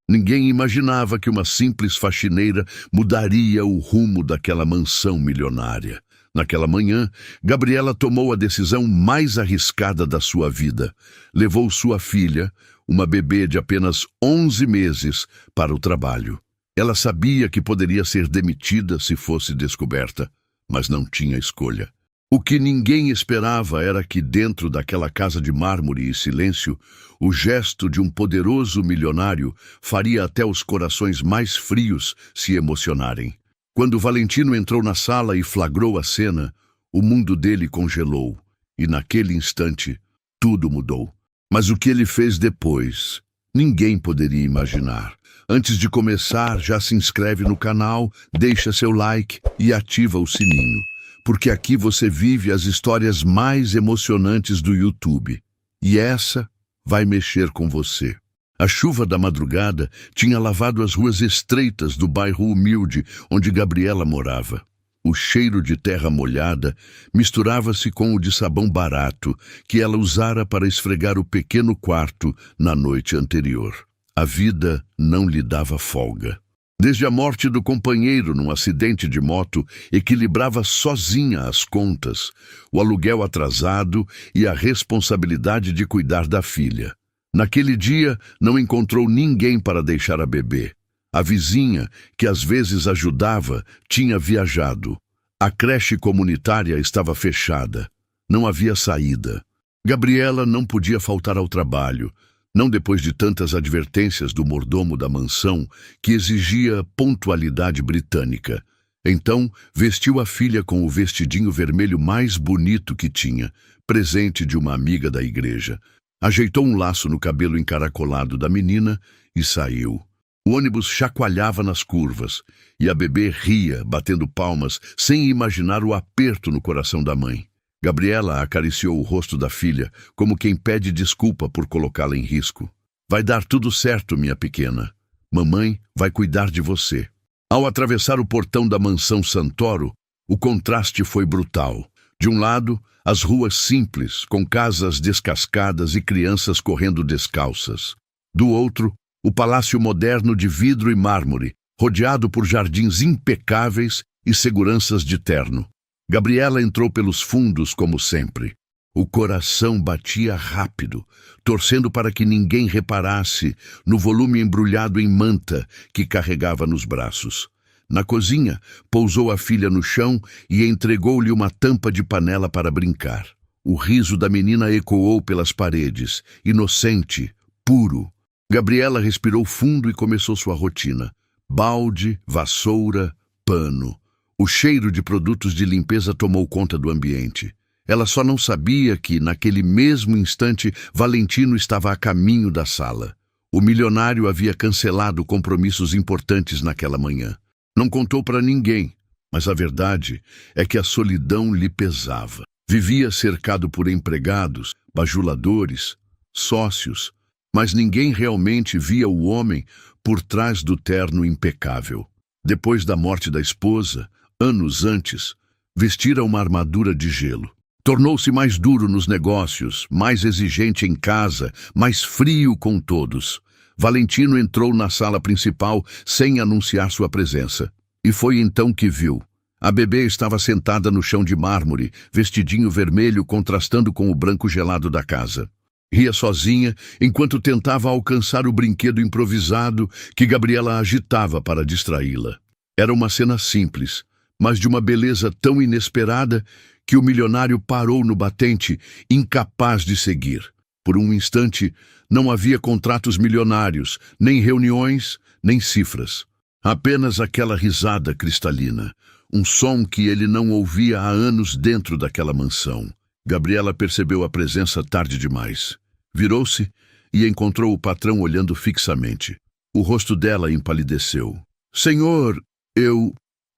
Ninguém imaginava que uma simples faxineira mudaria o rumo daquela mansão milionária. Naquela manhã, Gabriela tomou a decisão mais arriscada da sua vida. Levou sua filha, uma bebê de apenas 11 meses, para o trabalho. Ela sabia que poderia ser demitida se fosse descoberta, mas não tinha escolha. O que ninguém esperava era que dentro daquela casa de mármore e silêncio, o gesto de um poderoso milionário faria até os corações mais frios se emocionarem. Quando Valentino entrou na sala e flagrou a cena, o mundo dele congelou, e naquele instante, tudo mudou. Mas o que ele fez depois, ninguém poderia imaginar. Antes de começar, já se inscreve no canal, deixa seu like e ativa o sininho, porque aqui você vive as histórias mais emocionantes do YouTube. E essa vai mexer com você. A chuva da madrugada tinha lavado as ruas estreitas do bairro humilde onde Gabriela morava. O cheiro de terra molhada misturava-se com o de sabão barato que ela usara para esfregar o pequeno quarto na noite anterior. A vida não lhe dava folga. Desde a morte do companheiro num acidente de moto, equilibrava sozinha as contas, o aluguel atrasado e a responsabilidade de cuidar da filha. Naquele dia, não encontrou ninguém para deixar a bebê. A vizinha, que às vezes ajudava, tinha viajado. A creche comunitária estava fechada. Não havia saída. Gabriela não podia faltar ao trabalho, não depois de tantas advertências do mordomo da mansão, que exigia pontualidade britânica. Então, vestiu a filha com o vestidinho vermelho mais bonito que tinha, presente de uma amiga da igreja. Ajeitou um laço no cabelo encaracolado da menina e saiu. O ônibus chacoalhava nas curvas, e a bebê ria, batendo palmas, sem imaginar o aperto no coração da mãe. Gabriela acariciou o rosto da filha, como quem pede desculpa por colocá-la em risco. Vai dar tudo certo, minha pequena. Mamãe vai cuidar de você. Ao atravessar o portão da mansão Santoro, o contraste foi brutal. De um lado, as ruas simples, com casas descascadas e crianças correndo descalças. Do outro, o palácio moderno de vidro e mármore, rodeado por jardins impecáveis e seguranças de terno. Gabriela entrou pelos fundos como sempre. O coração batia rápido, torcendo para que ninguém reparasse no volume embrulhado em manta que carregava nos braços. Na cozinha, pousou a filha no chão e entregou-lhe uma tampa de panela para brincar. O riso da menina ecoou pelas paredes, inocente, puro. Gabriela respirou fundo e começou sua rotina. Balde, vassoura, pano. O cheiro de produtos de limpeza tomou conta do ambiente. Ela só não sabia que, naquele mesmo instante, Valentino estava a caminho da sala. O milionário havia cancelado compromissos importantes naquela manhã. Não contou para ninguém, mas a verdade é que a solidão lhe pesava. Vivia cercado por empregados, bajuladores, sócios, mas ninguém realmente via o homem por trás do terno impecável. Depois da morte da esposa, anos antes, vestira uma armadura de gelo. Tornou-se mais duro nos negócios, mais exigente em casa, mais frio com todos. Valentino entrou na sala principal sem anunciar sua presença. E foi então que viu. A bebê estava sentada no chão de mármore, vestidinho vermelho contrastando com o branco gelado da casa. Ria sozinha enquanto tentava alcançar o brinquedo improvisado que Gabriela agitava para distraí-la. Era uma cena simples, mas de uma beleza tão inesperada que o milionário parou no batente, incapaz de seguir. Por um instante, não havia contratos milionários, nem reuniões, nem cifras. Apenas aquela risada cristalina, um som que ele não ouvia há anos dentro daquela mansão. Gabriela percebeu a presença tarde demais. Virou-se e encontrou o patrão olhando fixamente. O rosto dela empalideceu. "Senhor,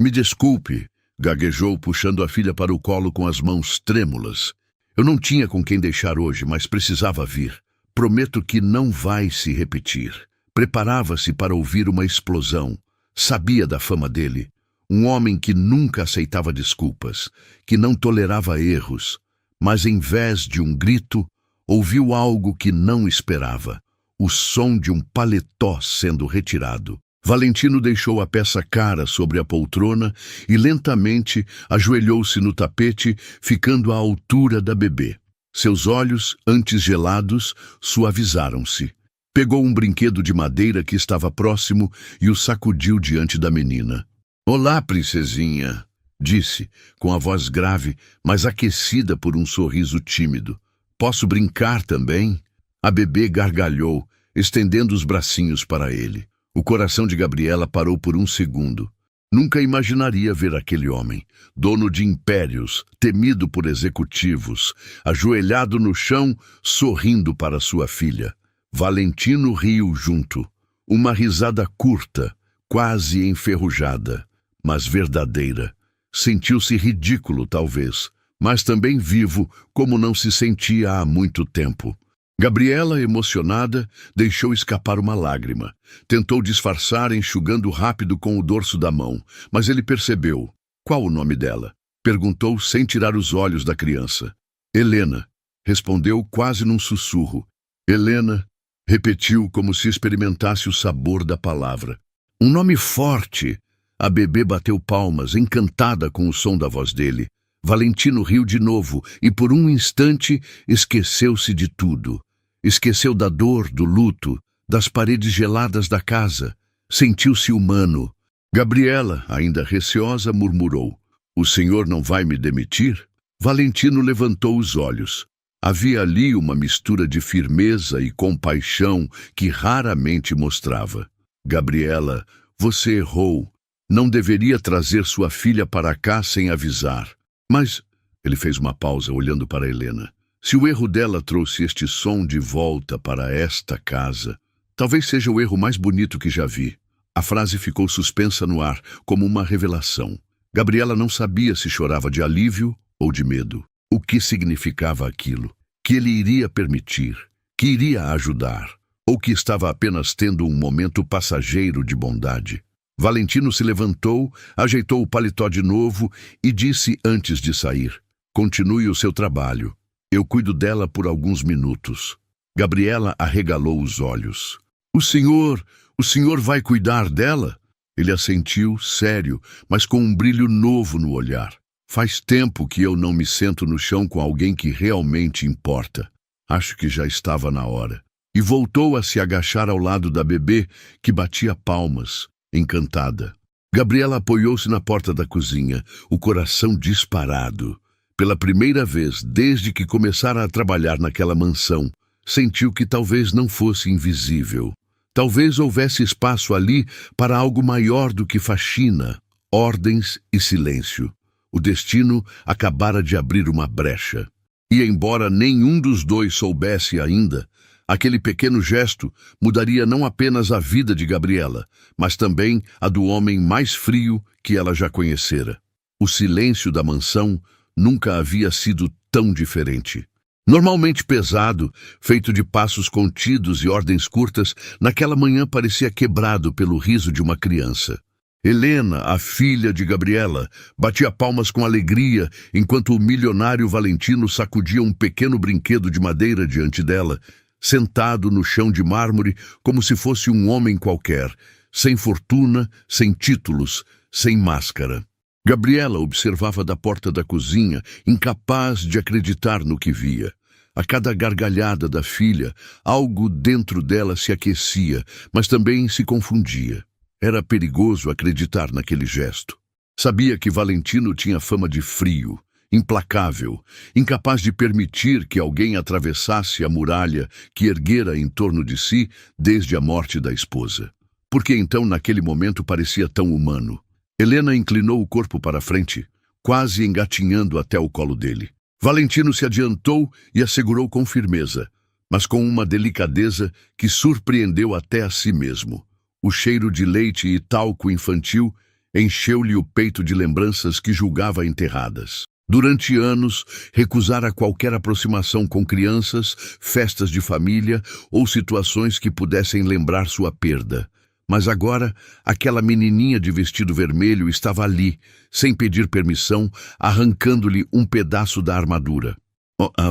me desculpe", gaguejou, puxando a filha para o colo com as mãos trêmulas. "Eu não tinha com quem deixar hoje, mas precisava vir. Prometo que não vai se repetir." Preparava-se para ouvir uma explosão. Sabia da fama dele. Um homem que nunca aceitava desculpas, que não tolerava erros. Mas em vez de um grito, ouviu algo que não esperava. o som de um paletó sendo retirado. Valentino deixou a peça cara sobre a poltrona e lentamente ajoelhou-se no tapete, ficando à altura da bebê. Seus olhos, antes gelados, suavizaram-se. Pegou um brinquedo de madeira que estava próximo e o sacudiu diante da menina. "Olá, princesinha", disse, com a voz grave, mas aquecida por um sorriso tímido. "Posso brincar também?" A bebê gargalhou, estendendo os bracinhos para ele. O coração de Gabriela parou por um segundo. Nunca imaginaria ver aquele homem, dono de impérios, temido por executivos, ajoelhado no chão, sorrindo para sua filha. Valentino riu junto. Uma risada curta, quase enferrujada, mas verdadeira. Sentiu-se ridículo, talvez, mas também vivo, como não se sentia há muito tempo. Gabriela, emocionada, deixou escapar uma lágrima. Tentou disfarçar, enxugando rápido com o dorso da mão, mas ele percebeu. "Qual o nome dela?" perguntou sem tirar os olhos da criança. "Helena", respondeu quase num sussurro. "Helena", repetiu como se experimentasse o sabor da palavra. "Um nome forte." A bebê bateu palmas, encantada com o som da voz dele. Valentino riu de novo e, por um instante, esqueceu-se de tudo. Esqueceu da dor, do luto, das paredes geladas da casa. Sentiu-se humano. Gabriela, ainda receosa, murmurou: "O senhor não vai me demitir?" Valentino levantou os olhos. Havia ali uma mistura de firmeza e compaixão que raramente mostrava. "Gabriela, você errou. Não deveria trazer sua filha para cá sem avisar." "Mas..." Ele fez uma pausa, olhando para Helena. "Se o erro dela trouxe este som de volta para esta casa, talvez seja o erro mais bonito que já vi." A frase ficou suspensa no ar, como uma revelação. Gabriela não sabia se chorava de alívio ou de medo. O que significava aquilo? Que ele iria permitir? Que iria ajudar? Ou que estava apenas tendo um momento passageiro de bondade? Valentino se levantou, ajeitou o paletó de novo e disse antes de sair: "Continue o seu trabalho. Eu cuido dela por alguns minutos." Gabriela arregalou os olhos. O senhor vai cuidar dela?" Ele assentiu, sério, mas com um brilho novo no olhar. "Faz tempo que eu não me sento no chão com alguém que realmente importa. Acho que já estava na hora." E voltou a se agachar ao lado da bebê, que batia palmas, encantada. Gabriela apoiou-se na porta da cozinha, o coração disparado. Pela primeira vez desde que começara a trabalhar naquela mansão, sentiu que talvez não fosse invisível. Talvez houvesse espaço ali para algo maior do que faxina, ordens e silêncio. O destino acabara de abrir uma brecha. E embora nenhum dos dois soubesse ainda, aquele pequeno gesto mudaria não apenas a vida de Gabriela, mas também a do homem mais frio que ela já conhecera. O silêncio da mansão nunca havia sido tão diferente. Normalmente pesado, feito de passos contidos e ordens curtas, naquela manhã parecia quebrado pelo riso de uma criança. Helena, a filha de Gabriela, batia palmas com alegria enquanto o milionário Valentino sacudia um pequeno brinquedo de madeira diante dela, sentado no chão de mármore como se fosse um homem qualquer, sem fortuna, sem títulos, sem máscara. Gabriela observava da porta da cozinha, incapaz de acreditar no que via. A cada gargalhada da filha, algo dentro dela se aquecia, mas também se confundia. Era perigoso acreditar naquele gesto. Sabia que Valentino tinha fama de frio, implacável, incapaz de permitir que alguém atravessasse a muralha que erguera em torno de si desde a morte da esposa. Por que então naquele momento parecia tão humano? Helena inclinou o corpo para a frente, quase engatinhando até o colo dele. Valentino se adiantou e a segurou com firmeza, mas com uma delicadeza que surpreendeu até a si mesmo. O cheiro de leite e talco infantil encheu-lhe o peito de lembranças que julgava enterradas. Durante anos, recusara qualquer aproximação com crianças, festas de família ou situações que pudessem lembrar sua perda. Mas agora, aquela menininha de vestido vermelho estava ali, sem pedir permissão, arrancando-lhe um pedaço da armadura.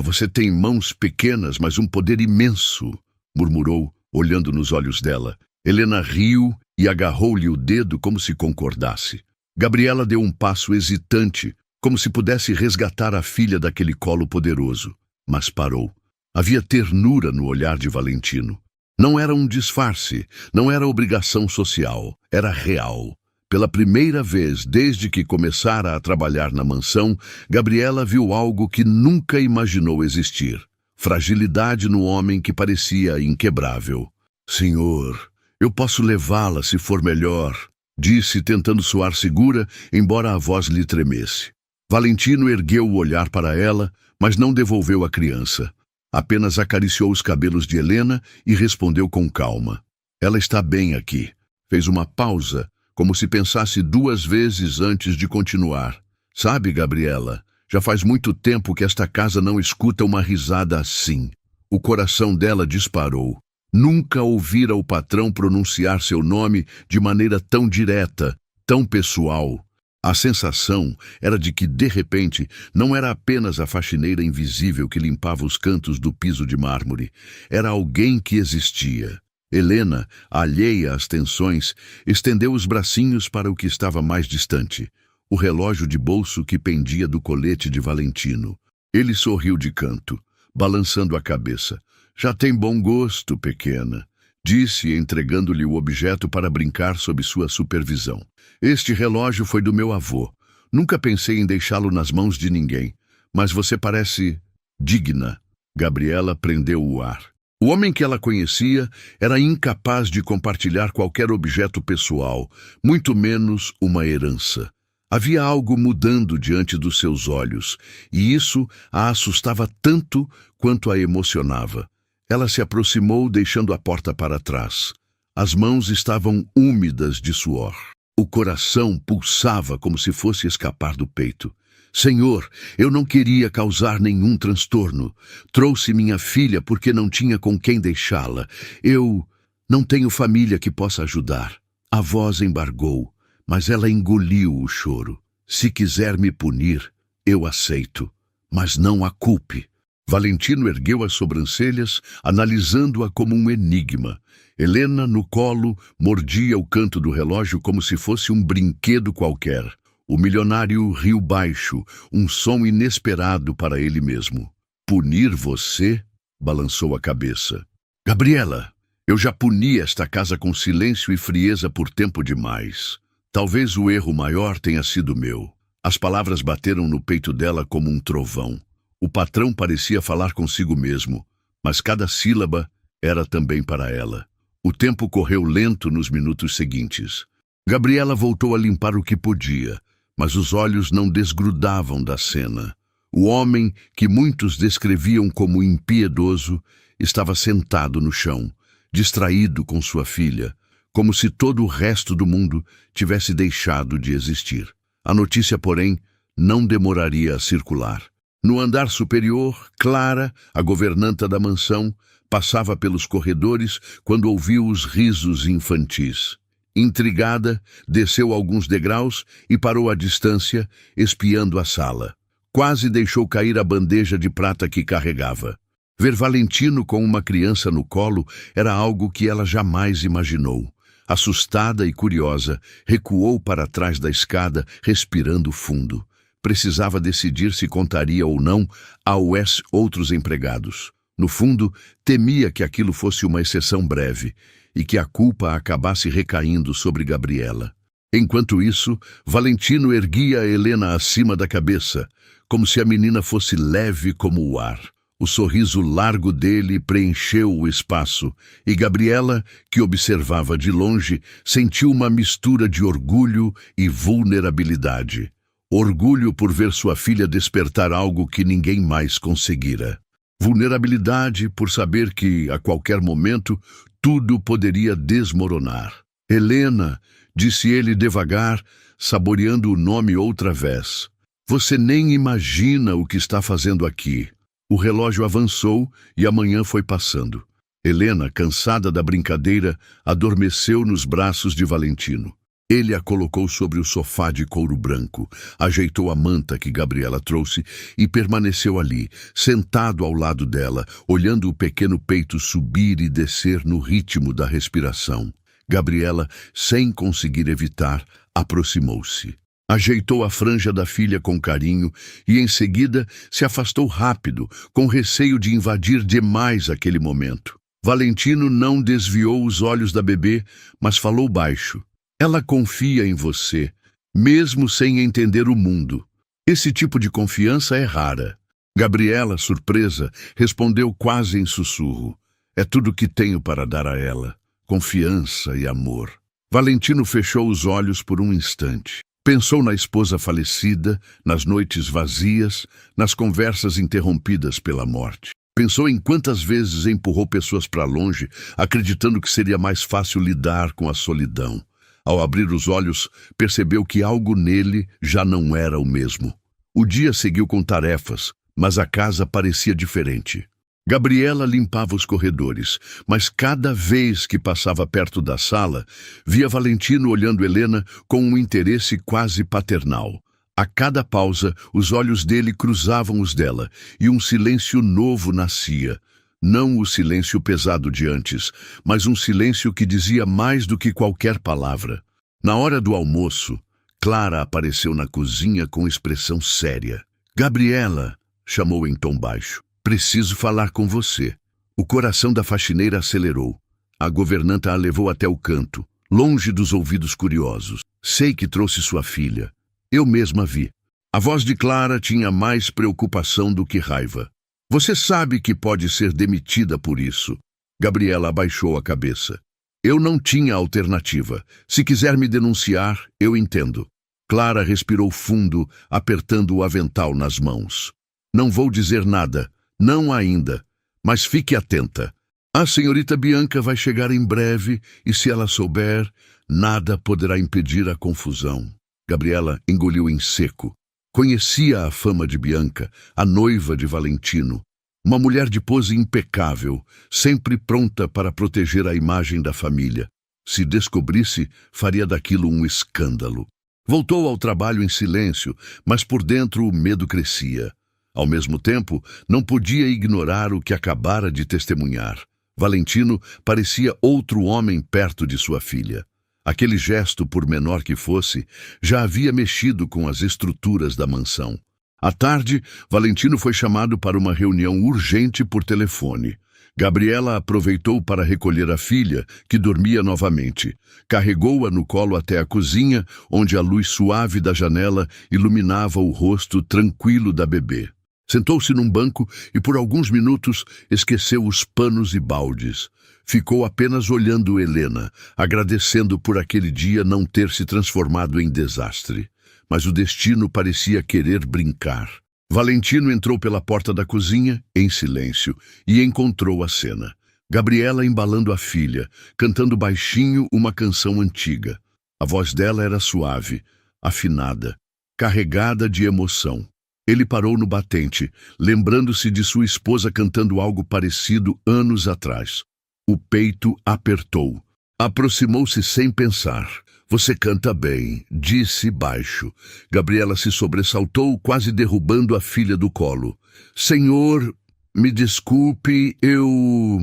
Você tem mãos pequenas, mas um poder imenso", murmurou, olhando nos olhos dela. Helena riu e agarrou-lhe o dedo como se concordasse. Gabriela deu um passo hesitante, como se pudesse resgatar a filha daquele colo poderoso, mas parou. Havia ternura no olhar de Valentino. Não era um disfarce, não era obrigação social, era real. Pela primeira vez desde que começara a trabalhar na mansão, Gabriela viu algo que nunca imaginou existir. Fragilidade no homem que parecia inquebrável. "Senhor, eu posso levá-la se for melhor", disse, tentando soar segura, embora a voz lhe tremesse. Valentino ergueu o olhar para ela, mas não devolveu a criança. Apenas acariciou os cabelos de Helena e respondeu com calma. "Ela está bem aqui." Fez uma pausa, como se pensasse 2 vezes antes de continuar. "Sabe, Gabriela, já faz muito tempo que esta casa não escuta uma risada assim." O coração dela disparou. Nunca ouvira o patrão pronunciar seu nome de maneira tão direta, tão pessoal. A sensação era de que, de repente, não era apenas a faxineira invisível que limpava os cantos do piso de mármore. Era alguém que existia. Helena, alheia às tensões, estendeu os bracinhos para o que estava mais distante, o relógio de bolso que pendia do colete de Valentino. Ele sorriu de canto, balançando a cabeça. "Já tem bom gosto, pequena", disse, entregando-lhe o objeto para brincar sob sua supervisão. "Este relógio foi do meu avô. Nunca pensei em deixá-lo nas mãos de ninguém, mas você parece digna." Gabriela prendeu o ar. O homem que ela conhecia era incapaz de compartilhar qualquer objeto pessoal, muito menos uma herança. Havia algo mudando diante dos seus olhos, e isso a assustava tanto quanto a emocionava. Ela se aproximou, deixando a porta para trás. As mãos estavam úmidas de suor. O coração pulsava como se fosse escapar do peito. "Senhor, eu não queria causar nenhum transtorno. Trouxe minha filha porque não tinha com quem deixá-la. Eu não tenho família que possa ajudar." A voz embargou, mas ela engoliu o choro. "Se quiser me punir, eu aceito, mas não a culpe." Valentino ergueu as sobrancelhas, analisando-a como um enigma. Helena, no colo, mordia o canto do relógio como se fosse um brinquedo qualquer. O milionário riu baixo, um som inesperado para ele mesmo. "Punir você?" balançou a cabeça. "Gabriela, eu já puni esta casa com silêncio e frieza por tempo demais. Talvez o erro maior tenha sido meu." As palavras bateram no peito dela como um trovão. O patrão parecia falar consigo mesmo, mas cada sílaba era também para ela. O tempo correu lento nos minutos seguintes. Gabriela voltou a limpar o que podia, mas os olhos não desgrudavam da cena. O homem, que muitos descreviam como impiedoso, estava sentado no chão, distraído com sua filha, como se todo o resto do mundo tivesse deixado de existir. A notícia, porém, não demoraria a circular. No andar superior, Clara, a governanta da mansão, passava pelos corredores quando ouviu os risos infantis. Intrigada, desceu alguns degraus e parou à distância, espiando a sala. Quase deixou cair a bandeja de prata que carregava. Ver Valentino com uma criança no colo era algo que ela jamais imaginou. Assustada e curiosa, recuou para trás da escada, respirando fundo. Precisava decidir se contaria ou não ao outros empregados. No fundo, temia que aquilo fosse uma exceção breve e que a culpa acabasse recaindo sobre Gabriela. Enquanto isso, Valentino erguia Helena acima da cabeça, como se a menina fosse leve como o ar. O sorriso largo dele preencheu o espaço, e Gabriela, que observava de longe, sentiu uma mistura de orgulho e vulnerabilidade. Orgulho por ver sua filha despertar algo que ninguém mais conseguira. Vulnerabilidade por saber que, a qualquer momento, tudo poderia desmoronar. "Helena", disse ele devagar, saboreando o nome outra vez. "Você nem imagina o que está fazendo aqui." O relógio avançou e a manhã foi passando. Helena, cansada da brincadeira, adormeceu nos braços de Valentino. Ele a colocou sobre o sofá de couro branco, ajeitou a manta que Gabriela trouxe e permaneceu ali, sentado ao lado dela, olhando o pequeno peito subir e descer no ritmo da respiração. Gabriela, sem conseguir evitar, aproximou-se. Ajeitou a franja da filha com carinho e, em seguida, se afastou rápido, com receio de invadir demais aquele momento. Valentino não desviou os olhos da bebê, mas falou baixo. Ela confia em você, mesmo sem entender o mundo. Esse tipo de confiança é rara. Gabriela, surpresa, respondeu quase em sussurro. É tudo que tenho para dar a ela. Confiança e amor. Valentino fechou os olhos por um instante. Pensou na esposa falecida, nas noites vazias, nas conversas interrompidas pela morte. Pensou em quantas vezes empurrou pessoas para longe, acreditando que seria mais fácil lidar com a solidão. Ao abrir os olhos, percebeu que algo nele já não era o mesmo. O dia seguiu com tarefas, mas a casa parecia diferente. Gabriela limpava os corredores, mas cada vez que passava perto da sala, via Valentino olhando Helena com um interesse quase paternal. A cada pausa, os olhos dele cruzavam os dela, e um silêncio novo nascia. Não o silêncio pesado de antes, mas um silêncio que dizia mais do que qualquer palavra. Na hora do almoço, Clara apareceu na cozinha com expressão séria. "Gabriela", chamou em tom baixo, "preciso falar com você." O coração da faxineira acelerou. A governanta a levou até o canto, longe dos ouvidos curiosos. "Sei que trouxe sua filha. Eu mesma vi." A voz de Clara tinha mais preocupação do que raiva. "Você sabe que pode ser demitida por isso." Gabriela abaixou a cabeça. "Eu não tinha alternativa. Se quiser me denunciar, eu entendo." Clara respirou fundo, apertando o avental nas mãos. "Não vou dizer nada, não ainda, mas fique atenta. A senhorita Bianca vai chegar em breve e, se ela souber, nada poderá impedir a confusão." Gabriela engoliu em seco. Conhecia a fama de Bianca, a noiva de Valentino. Uma mulher de pose impecável, sempre pronta para proteger a imagem da família. Se descobrisse, faria daquilo um escândalo. Voltou ao trabalho em silêncio, mas por dentro o medo crescia. Ao mesmo tempo, não podia ignorar o que acabara de testemunhar. Valentino parecia outro homem perto de sua filha. Aquele gesto, por menor que fosse, já havia mexido com as estruturas da mansão. À tarde, Valentino foi chamado para uma reunião urgente por telefone. Gabriela aproveitou para recolher a filha, que dormia novamente. Carregou-a no colo até a cozinha, onde a luz suave da janela iluminava o rosto tranquilo da bebê. Sentou-se num banco e, por alguns minutos, esqueceu os panos e baldes. Ficou apenas olhando Helena, agradecendo por aquele dia não ter se transformado em desastre. Mas o destino parecia querer brincar. Valentino entrou pela porta da cozinha, em silêncio, e encontrou a cena. Gabriela embalando a filha, cantando baixinho uma canção antiga. A voz dela era suave, afinada, carregada de emoção. Ele parou no batente, lembrando-se de sua esposa cantando algo parecido anos atrás. O peito apertou. Aproximou-se sem pensar. "Você canta bem", disse baixo. Gabriela se sobressaltou, quase derrubando a filha do colo. "Senhor, me desculpe, eu..."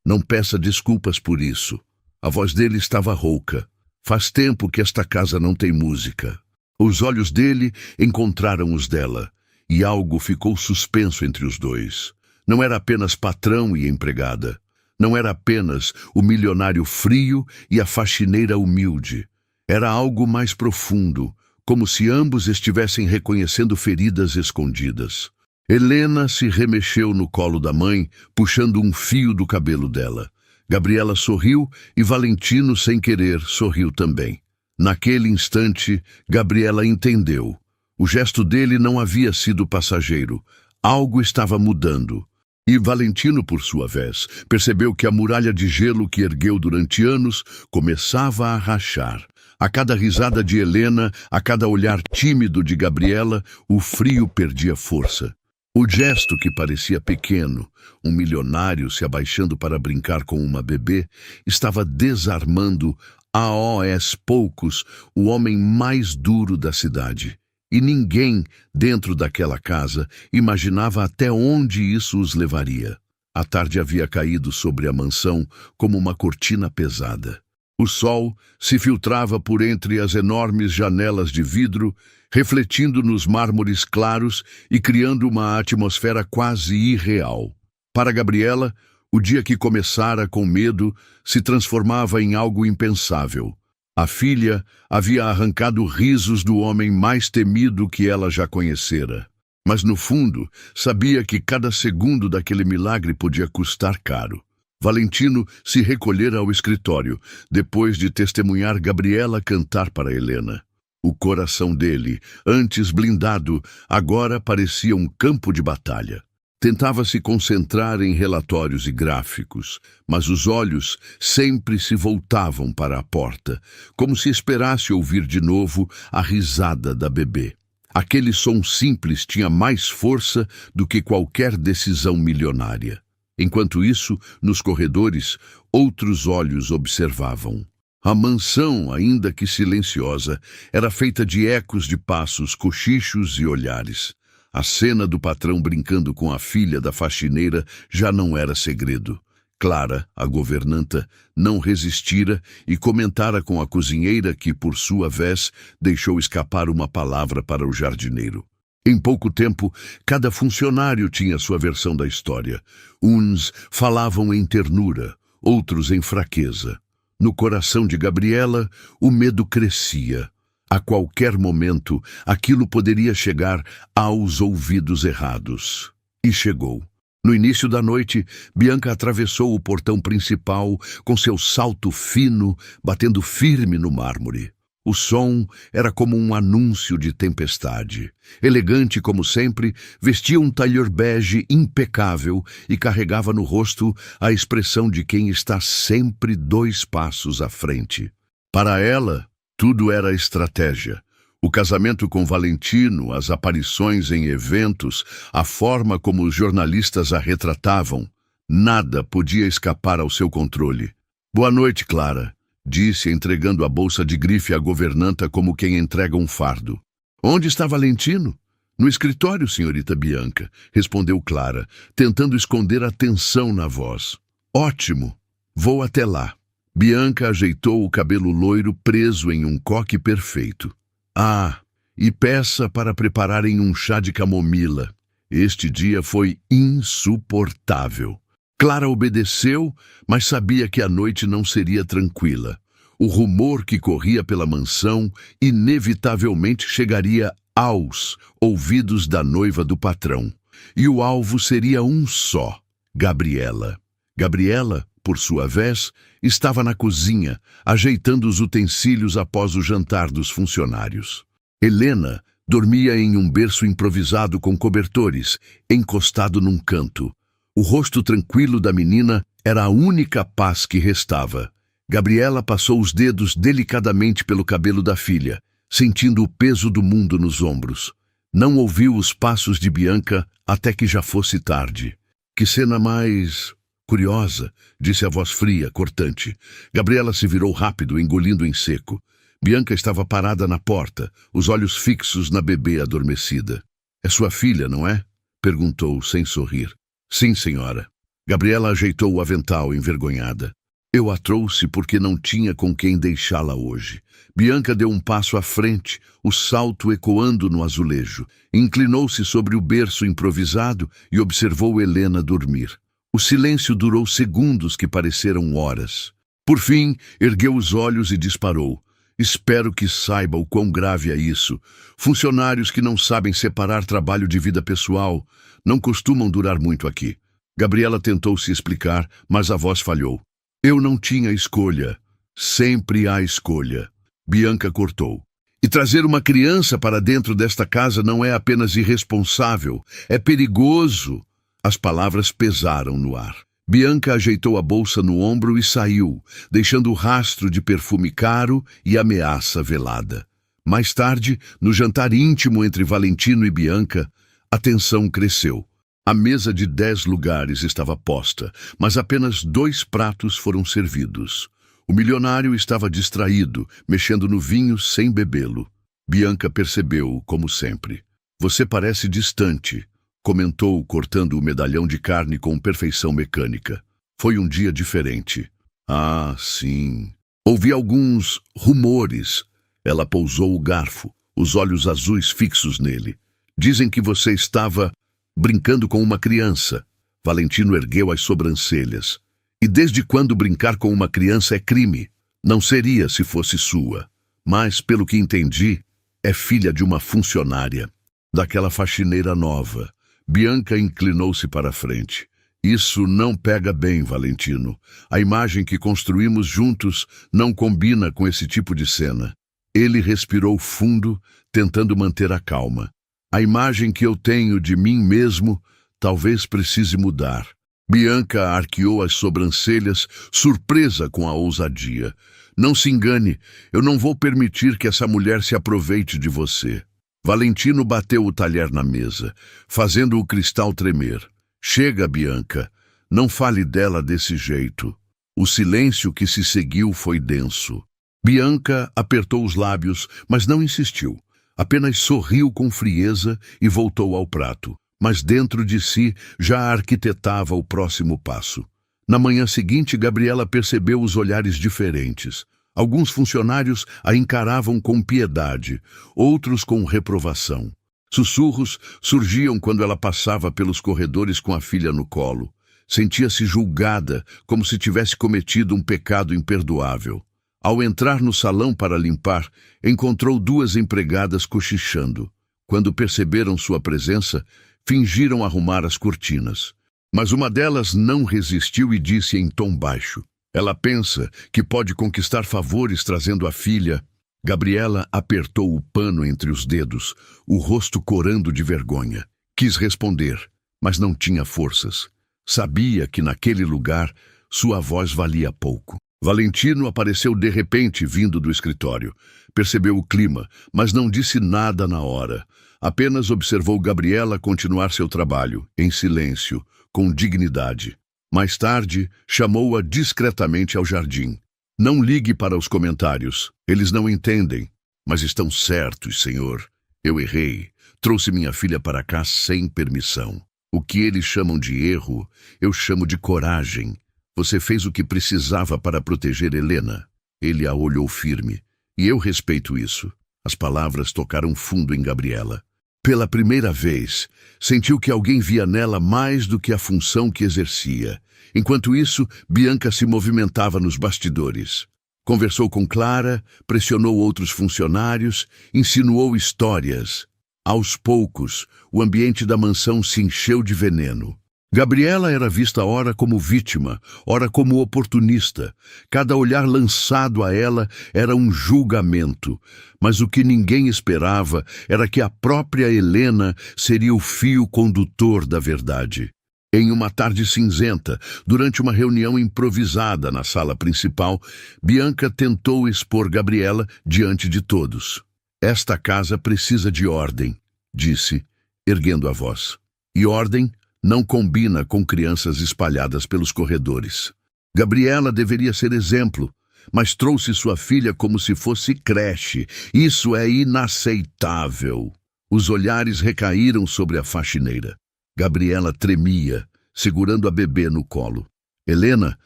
"Não peça desculpas por isso." A voz dele estava rouca. "Faz tempo que esta casa não tem música." Os olhos dele encontraram os dela, e algo ficou suspenso entre os dois. Não era apenas patrão e empregada. Não era apenas o milionário frio e a faxineira humilde. Era algo mais profundo, como se ambos estivessem reconhecendo feridas escondidas. Helena se remexeu no colo da mãe, puxando um fio do cabelo dela. Gabriela sorriu e Valentino, sem querer, sorriu também. Naquele instante, Gabriela entendeu. O gesto dele não havia sido passageiro. Algo estava mudando. E Valentino, por sua vez, percebeu que a muralha de gelo que ergueu durante anos começava a rachar. A cada risada de Helena, a cada olhar tímido de Gabriela, o frio perdia força. O gesto que parecia pequeno, um milionário se abaixando para brincar com uma bebê, estava desarmando aos poucos, o homem mais duro da cidade. E ninguém, dentro daquela casa, imaginava até onde isso os levaria. A tarde havia caído sobre a mansão como uma cortina pesada. O sol se filtrava por entre as enormes janelas de vidro, refletindo nos mármores claros e criando uma atmosfera quase irreal. Para Gabriela, o dia que começara com medo se transformava em algo impensável. A filha havia arrancado risos do homem mais temido que ela já conhecera. Mas, no fundo, sabia que cada segundo daquele milagre podia custar caro. Valentino se recolhera ao escritório, depois de testemunhar Gabriela cantar para Helena. O coração dele, antes blindado, agora parecia um campo de batalha. Tentava se concentrar em relatórios e gráficos, mas os olhos sempre se voltavam para a porta, como se esperasse ouvir de novo a risada da bebê. Aquele som simples tinha mais força do que qualquer decisão milionária. Enquanto isso, nos corredores, outros olhos observavam. A mansão, ainda que silenciosa, era feita de ecos de passos, cochichos e olhares. A cena do patrão brincando com a filha da faxineira já não era segredo. Clara, a governanta, não resistira e comentara com a cozinheira que, por sua vez, deixou escapar uma palavra para o jardineiro. Em pouco tempo, cada funcionário tinha sua versão da história. Uns falavam em ternura, outros em fraqueza. No coração de Gabriela, o medo crescia. A qualquer momento, aquilo poderia chegar aos ouvidos errados. E chegou. No início da noite, Bianca atravessou o portão principal com seu salto fino, batendo firme no mármore. O som era como um anúncio de tempestade. Elegante como sempre, vestia um tailleur bege impecável e carregava no rosto a expressão de quem está sempre 2 passos à frente. Para ela, tudo era estratégia. O casamento com Valentino, as aparições em eventos, a forma como os jornalistas a retratavam, nada podia escapar ao seu controle. "Boa noite, Clara", disse, entregando a bolsa de grife à governanta como quem entrega um fardo. "Onde está Valentino?" "No escritório, senhorita Bianca", respondeu Clara, tentando esconder a tensão na voz. "Ótimo, vou até lá." Bianca ajeitou o cabelo loiro preso em um coque perfeito. "Ah, e peça para prepararem um chá de camomila." Este dia foi insuportável. Clara obedeceu, mas sabia que a noite não seria tranquila. O rumor que corria pela mansão inevitavelmente chegaria aos ouvidos da noiva do patrão. E o alvo seria um só: Gabriela. Gabriela, por sua vez, estava na cozinha, ajeitando os utensílios após o jantar dos funcionários. Helena dormia em um berço improvisado com cobertores, encostado num canto. O rosto tranquilo da menina era a única paz que restava. Gabriela passou os dedos delicadamente pelo cabelo da filha, sentindo o peso do mundo nos ombros. Não ouviu os passos de Bianca até que já fosse tarde. "Que cena mais curiosa", disse a voz fria, cortante. Gabriela se virou rápido, engolindo em seco. Bianca estava parada na porta, os olhos fixos na bebê adormecida. "É sua filha, não é?" perguntou, sem sorrir. "Sim, senhora." Gabriela ajeitou o avental, envergonhada. "Eu a trouxe porque não tinha com quem deixá-la hoje." Bianca deu um passo à frente, o salto ecoando no azulejo. Inclinou-se sobre o berço improvisado e observou Helena dormir. O silêncio durou segundos que pareceram horas. Por fim, ergueu os olhos e disparou. "Espero que saiba o quão grave é isso. Funcionários que não sabem separar trabalho de vida pessoal não costumam durar muito aqui." Gabriela tentou se explicar, mas a voz falhou. "Eu não tinha escolha. Sempre há escolha." Bianca cortou. "E trazer uma criança para dentro desta casa não é apenas irresponsável, é perigoso." As palavras pesaram no ar. Bianca ajeitou a bolsa no ombro e saiu, deixando o rastro de perfume caro e ameaça velada. Mais tarde, no jantar íntimo entre Valentino e Bianca, a tensão cresceu. A mesa de 10 lugares estava posta, mas apenas 2 pratos foram servidos. O milionário estava distraído, mexendo no vinho sem bebê-lo. Bianca percebeu, como sempre. Você parece distante, comentou, cortando o medalhão de carne com perfeição mecânica. Foi um dia diferente. Ah, sim. Ouvi alguns rumores. Ela pousou o garfo, os olhos azuis fixos nele. Dizem que você estava brincando com uma criança. Valentino ergueu as sobrancelhas. E desde quando brincar com uma criança é crime? Não seria se fosse sua. Mas, pelo que entendi, é filha de uma funcionária. Daquela faxineira nova. Bianca inclinou-se para a frente. Isso não pega bem, Valentino. A imagem que construímos juntos não combina com esse tipo de cena. Ele respirou fundo, tentando manter a calma. A imagem que eu tenho de mim mesmo talvez precise mudar. Bianca arqueou as sobrancelhas, surpresa com a ousadia. Não se engane, eu não vou permitir que essa mulher se aproveite de você. Valentino bateu o talher na mesa, fazendo o cristal tremer. Chega, Bianca, não fale dela desse jeito. O silêncio que se seguiu foi denso. Bianca apertou os lábios, mas não insistiu. Apenas sorriu com frieza e voltou ao prato. Mas dentro de si já arquitetava o próximo passo. Na manhã seguinte, Gabriela percebeu os olhares diferentes. Alguns funcionários a encaravam com piedade, outros com reprovação. Sussurros surgiam quando ela passava pelos corredores com a filha no colo. Sentia-se julgada, como se tivesse cometido um pecado imperdoável. Ao entrar no salão para limpar, encontrou duas empregadas cochichando. Quando perceberam sua presença, fingiram arrumar as cortinas. Mas uma delas não resistiu e disse em tom baixo: ela pensa que pode conquistar favores trazendo a filha. Gabriela apertou o pano entre os dedos, o rosto corando de vergonha. Quis responder, mas não tinha forças. Sabia que naquele lugar sua voz valia pouco. Valentino apareceu de repente vindo do escritório. Percebeu o clima, mas não disse nada na hora. Apenas observou Gabriela continuar seu trabalho, em silêncio, com dignidade. Mais tarde, chamou-a discretamente ao jardim. Não ligue para os comentários. Eles não entendem. Mas estão certos, senhor. Eu errei. Trouxe minha filha para cá sem permissão. O que eles chamam de erro, eu chamo de coragem. Você fez o que precisava para proteger Helena. Ele a olhou firme. E eu respeito isso. As palavras tocaram fundo em Gabriela. Pela primeira vez, sentiu que alguém via nela mais do que a função que exercia. Enquanto isso, Bianca se movimentava nos bastidores. Conversou com Clara, pressionou outros funcionários, insinuou histórias. Aos poucos, o ambiente da mansão se encheu de veneno. Gabriela era vista ora como vítima, ora como oportunista. Cada olhar lançado a ela era um julgamento. Mas o que ninguém esperava era que a própria Helena seria o fio condutor da verdade. Em uma tarde cinzenta, durante uma reunião improvisada na sala principal, Bianca tentou expor Gabriela diante de todos. Esta casa precisa de ordem, disse, erguendo a voz. E ordem não combina com crianças espalhadas pelos corredores. Gabriela deveria ser exemplo, mas trouxe sua filha como se fosse creche. Isso é inaceitável. Os olhares recaíram sobre a faxineira. Gabriela tremia, segurando a bebê no colo. Helena,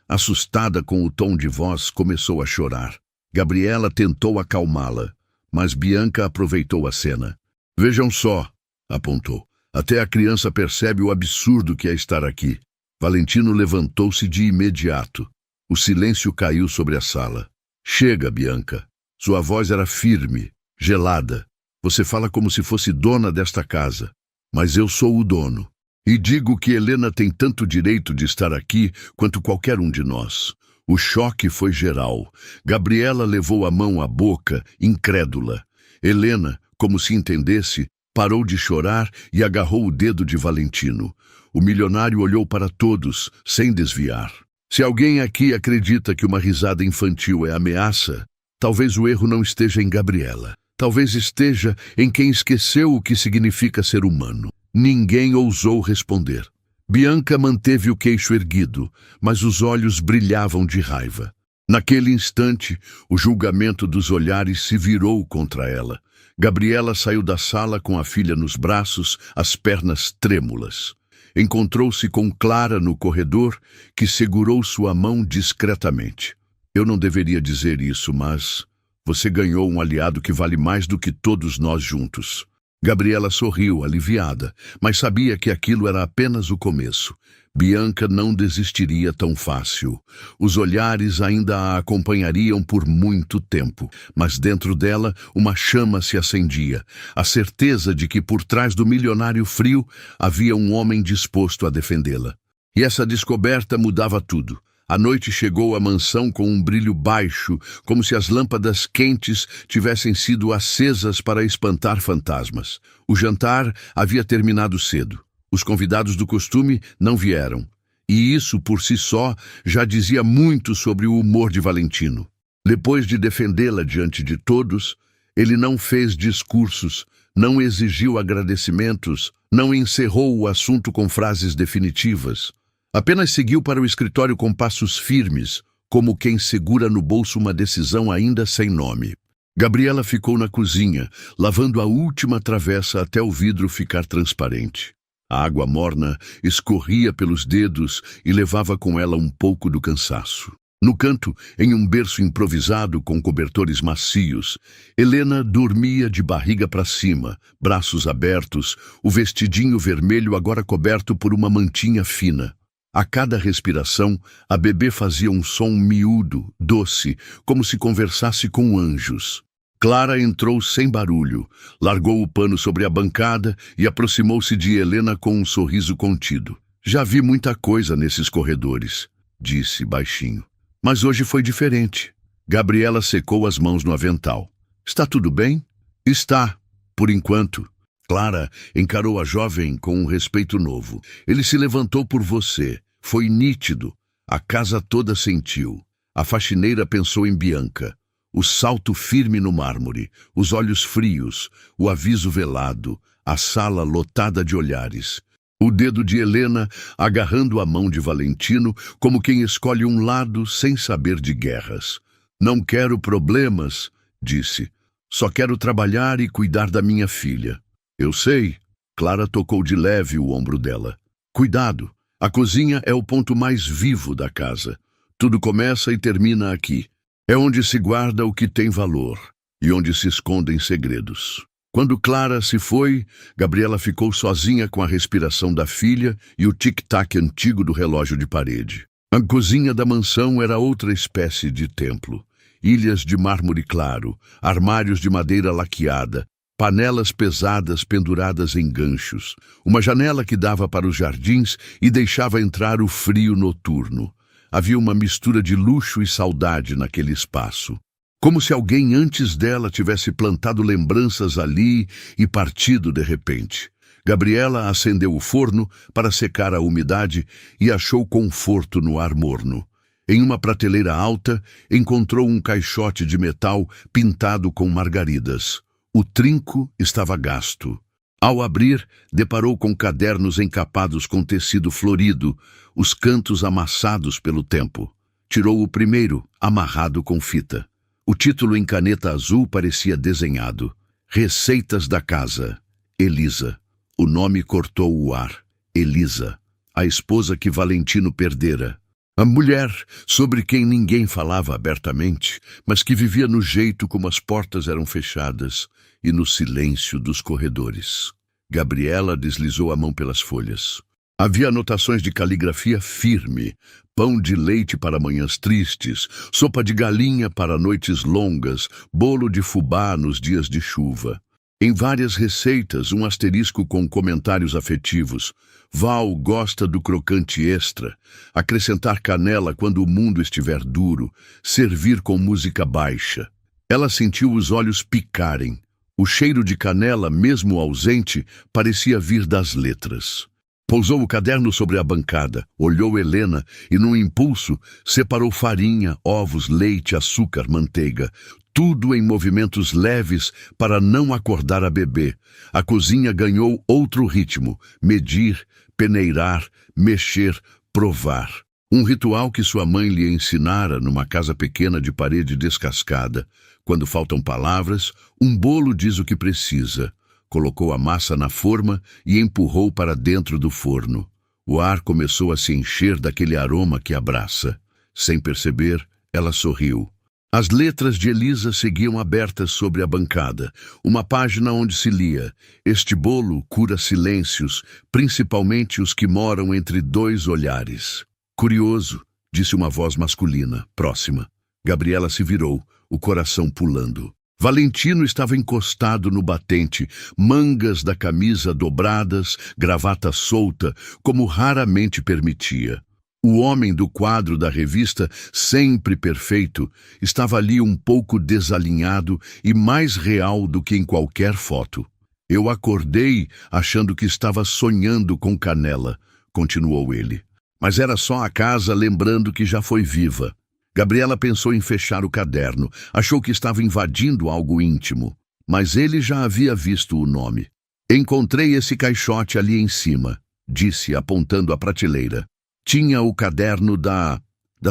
assustada com o tom de voz, começou a chorar. Gabriela tentou acalmá-la, mas Bianca aproveitou a cena. Vejam só, apontou. Até a criança percebe o absurdo que é estar aqui. Valentino levantou-se de imediato. O silêncio caiu sobre a sala. Chega, Bianca. Sua voz era firme, gelada. Você fala como se fosse dona desta casa. Mas eu sou o dono. E digo que Helena tem tanto direito de estar aqui quanto qualquer um de nós. O choque foi geral. Gabriela levou a mão à boca, incrédula. Helena, como se entendesse, parou de chorar e agarrou o dedo de Valentino. O milionário olhou para todos, sem desviar. Se alguém aqui acredita que uma risada infantil é ameaça, talvez o erro não esteja em Gabriela. Talvez esteja em quem esqueceu o que significa ser humano. Ninguém ousou responder. Bianca manteve o queixo erguido, mas os olhos brilhavam de raiva. Naquele instante, o julgamento dos olhares se virou contra ela. Gabriela saiu da sala com a filha nos braços, as pernas trêmulas. Encontrou-se com Clara no corredor, que segurou sua mão discretamente. Eu não deveria dizer isso, mas você ganhou um aliado que vale mais do que todos nós juntos. Gabriela sorriu, aliviada, mas sabia que aquilo era apenas o começo. Bianca não desistiria tão fácil. Os olhares ainda a acompanhariam por muito tempo, mas dentro dela uma chama se acendia, a certeza de que por trás do milionário frio havia um homem disposto a defendê-la. E essa descoberta mudava tudo. A noite chegou à mansão com um brilho baixo, como se as lâmpadas quentes tivessem sido acesas para espantar fantasmas. O jantar havia terminado cedo. Os convidados do costume não vieram, e isso por si só já dizia muito sobre o humor de Valentino. Depois de defendê-la diante de todos, ele não fez discursos, não exigiu agradecimentos, não encerrou o assunto com frases definitivas. Apenas seguiu para o escritório com passos firmes, como quem segura no bolso uma decisão ainda sem nome. Gabriela ficou na cozinha, lavando a última travessa até o vidro ficar transparente. A água morna escorria pelos dedos e levava com ela um pouco do cansaço. No canto, em um berço improvisado com cobertores macios, Helena dormia de barriga para cima, braços abertos, o vestidinho vermelho agora coberto por uma mantinha fina. A cada respiração, a bebê fazia um som miúdo, doce, como se conversasse com anjos. Clara entrou sem barulho, largou o pano sobre a bancada e aproximou-se de Helena com um sorriso contido. Já vi muita coisa nesses corredores, disse baixinho. Mas hoje foi diferente. Gabriela secou as mãos no avental. Está tudo bem? Está, por enquanto. Clara encarou a jovem com um respeito novo. Ele se levantou por você. Foi nítido. A casa toda sentiu. A faxineira pensou em Bianca. O salto firme no mármore, os olhos frios, o aviso velado, a sala lotada de olhares. O dedo de Helena agarrando a mão de Valentino como quem escolhe um lado sem saber de guerras. Não quero problemas, disse. Só quero trabalhar e cuidar da minha filha. Eu sei. Clara tocou de leve o ombro dela. Cuidado. A cozinha é o ponto mais vivo da casa. Tudo começa e termina aqui. É onde se guarda o que tem valor e onde se escondem segredos. Quando Clara se foi, Gabriela ficou sozinha com a respiração da filha e o tic-tac antigo do relógio de parede. A cozinha da mansão era outra espécie de templo. Ilhas de mármore claro, armários de madeira laqueada, panelas pesadas penduradas em ganchos, uma janela que dava para os jardins e deixava entrar o frio noturno. Havia uma mistura de luxo e saudade naquele espaço. Como se alguém antes dela tivesse plantado lembranças ali e partido de repente. Gabriela acendeu o forno para secar a umidade e achou conforto no ar morno. Em uma prateleira alta, encontrou um caixote de metal pintado com margaridas. O trinco estava gasto. Ao abrir, deparou com cadernos encapados com tecido florido, os cantos amassados pelo tempo. Tirou o primeiro, amarrado com fita. O título em caneta azul parecia desenhado. Receitas da casa. Elisa. O nome cortou o ar. Elisa, a esposa que Valentino perdera. A mulher sobre quem ninguém falava abertamente, mas que vivia no jeito como as portas eram fechadas e no silêncio dos corredores. Gabriela deslizou a mão pelas folhas. Havia anotações de caligrafia firme, pão de leite para manhãs tristes, sopa de galinha para noites longas, bolo de fubá nos dias de chuva. Em várias receitas, um asterisco com comentários afetivos. Val gosta do crocante extra, acrescentar canela quando o mundo estiver duro, servir com música baixa. Ela sentiu os olhos picarem. O cheiro de canela, mesmo ausente, parecia vir das letras. Pousou o caderno sobre a bancada, olhou Helena e, num impulso, separou farinha, ovos, leite, açúcar, manteiga. Tudo em movimentos leves para não acordar a bebê. A cozinha ganhou outro ritmo: medir, peneirar, mexer, provar. Um ritual que sua mãe lhe ensinara numa casa pequena de parede descascada. Quando faltam palavras, um bolo diz o que precisa. Colocou a massa na forma e empurrou para dentro do forno. O ar começou a se encher daquele aroma que abraça. Sem perceber, ela sorriu. As letras de Elisa seguiam abertas sobre a bancada. Uma página onde se lia: "Este bolo cura silêncios, principalmente os que moram entre dois olhares." "Curioso", disse uma voz masculina, próxima. Gabriela se virou, o coração pulando. Valentino estava encostado no batente, mangas da camisa dobradas, gravata solta, como raramente permitia. O homem do quadro da revista, sempre perfeito, estava ali um pouco desalinhado e mais real do que em qualquer foto. "Eu acordei achando que estava sonhando com Canela", continuou ele. "Mas era só a casa lembrando que já foi viva." Gabriela pensou em fechar o caderno. Achou que estava invadindo algo íntimo. Mas ele já havia visto o nome. "Encontrei esse caixote ali em cima", disse, apontando a prateleira. Tinha o caderno da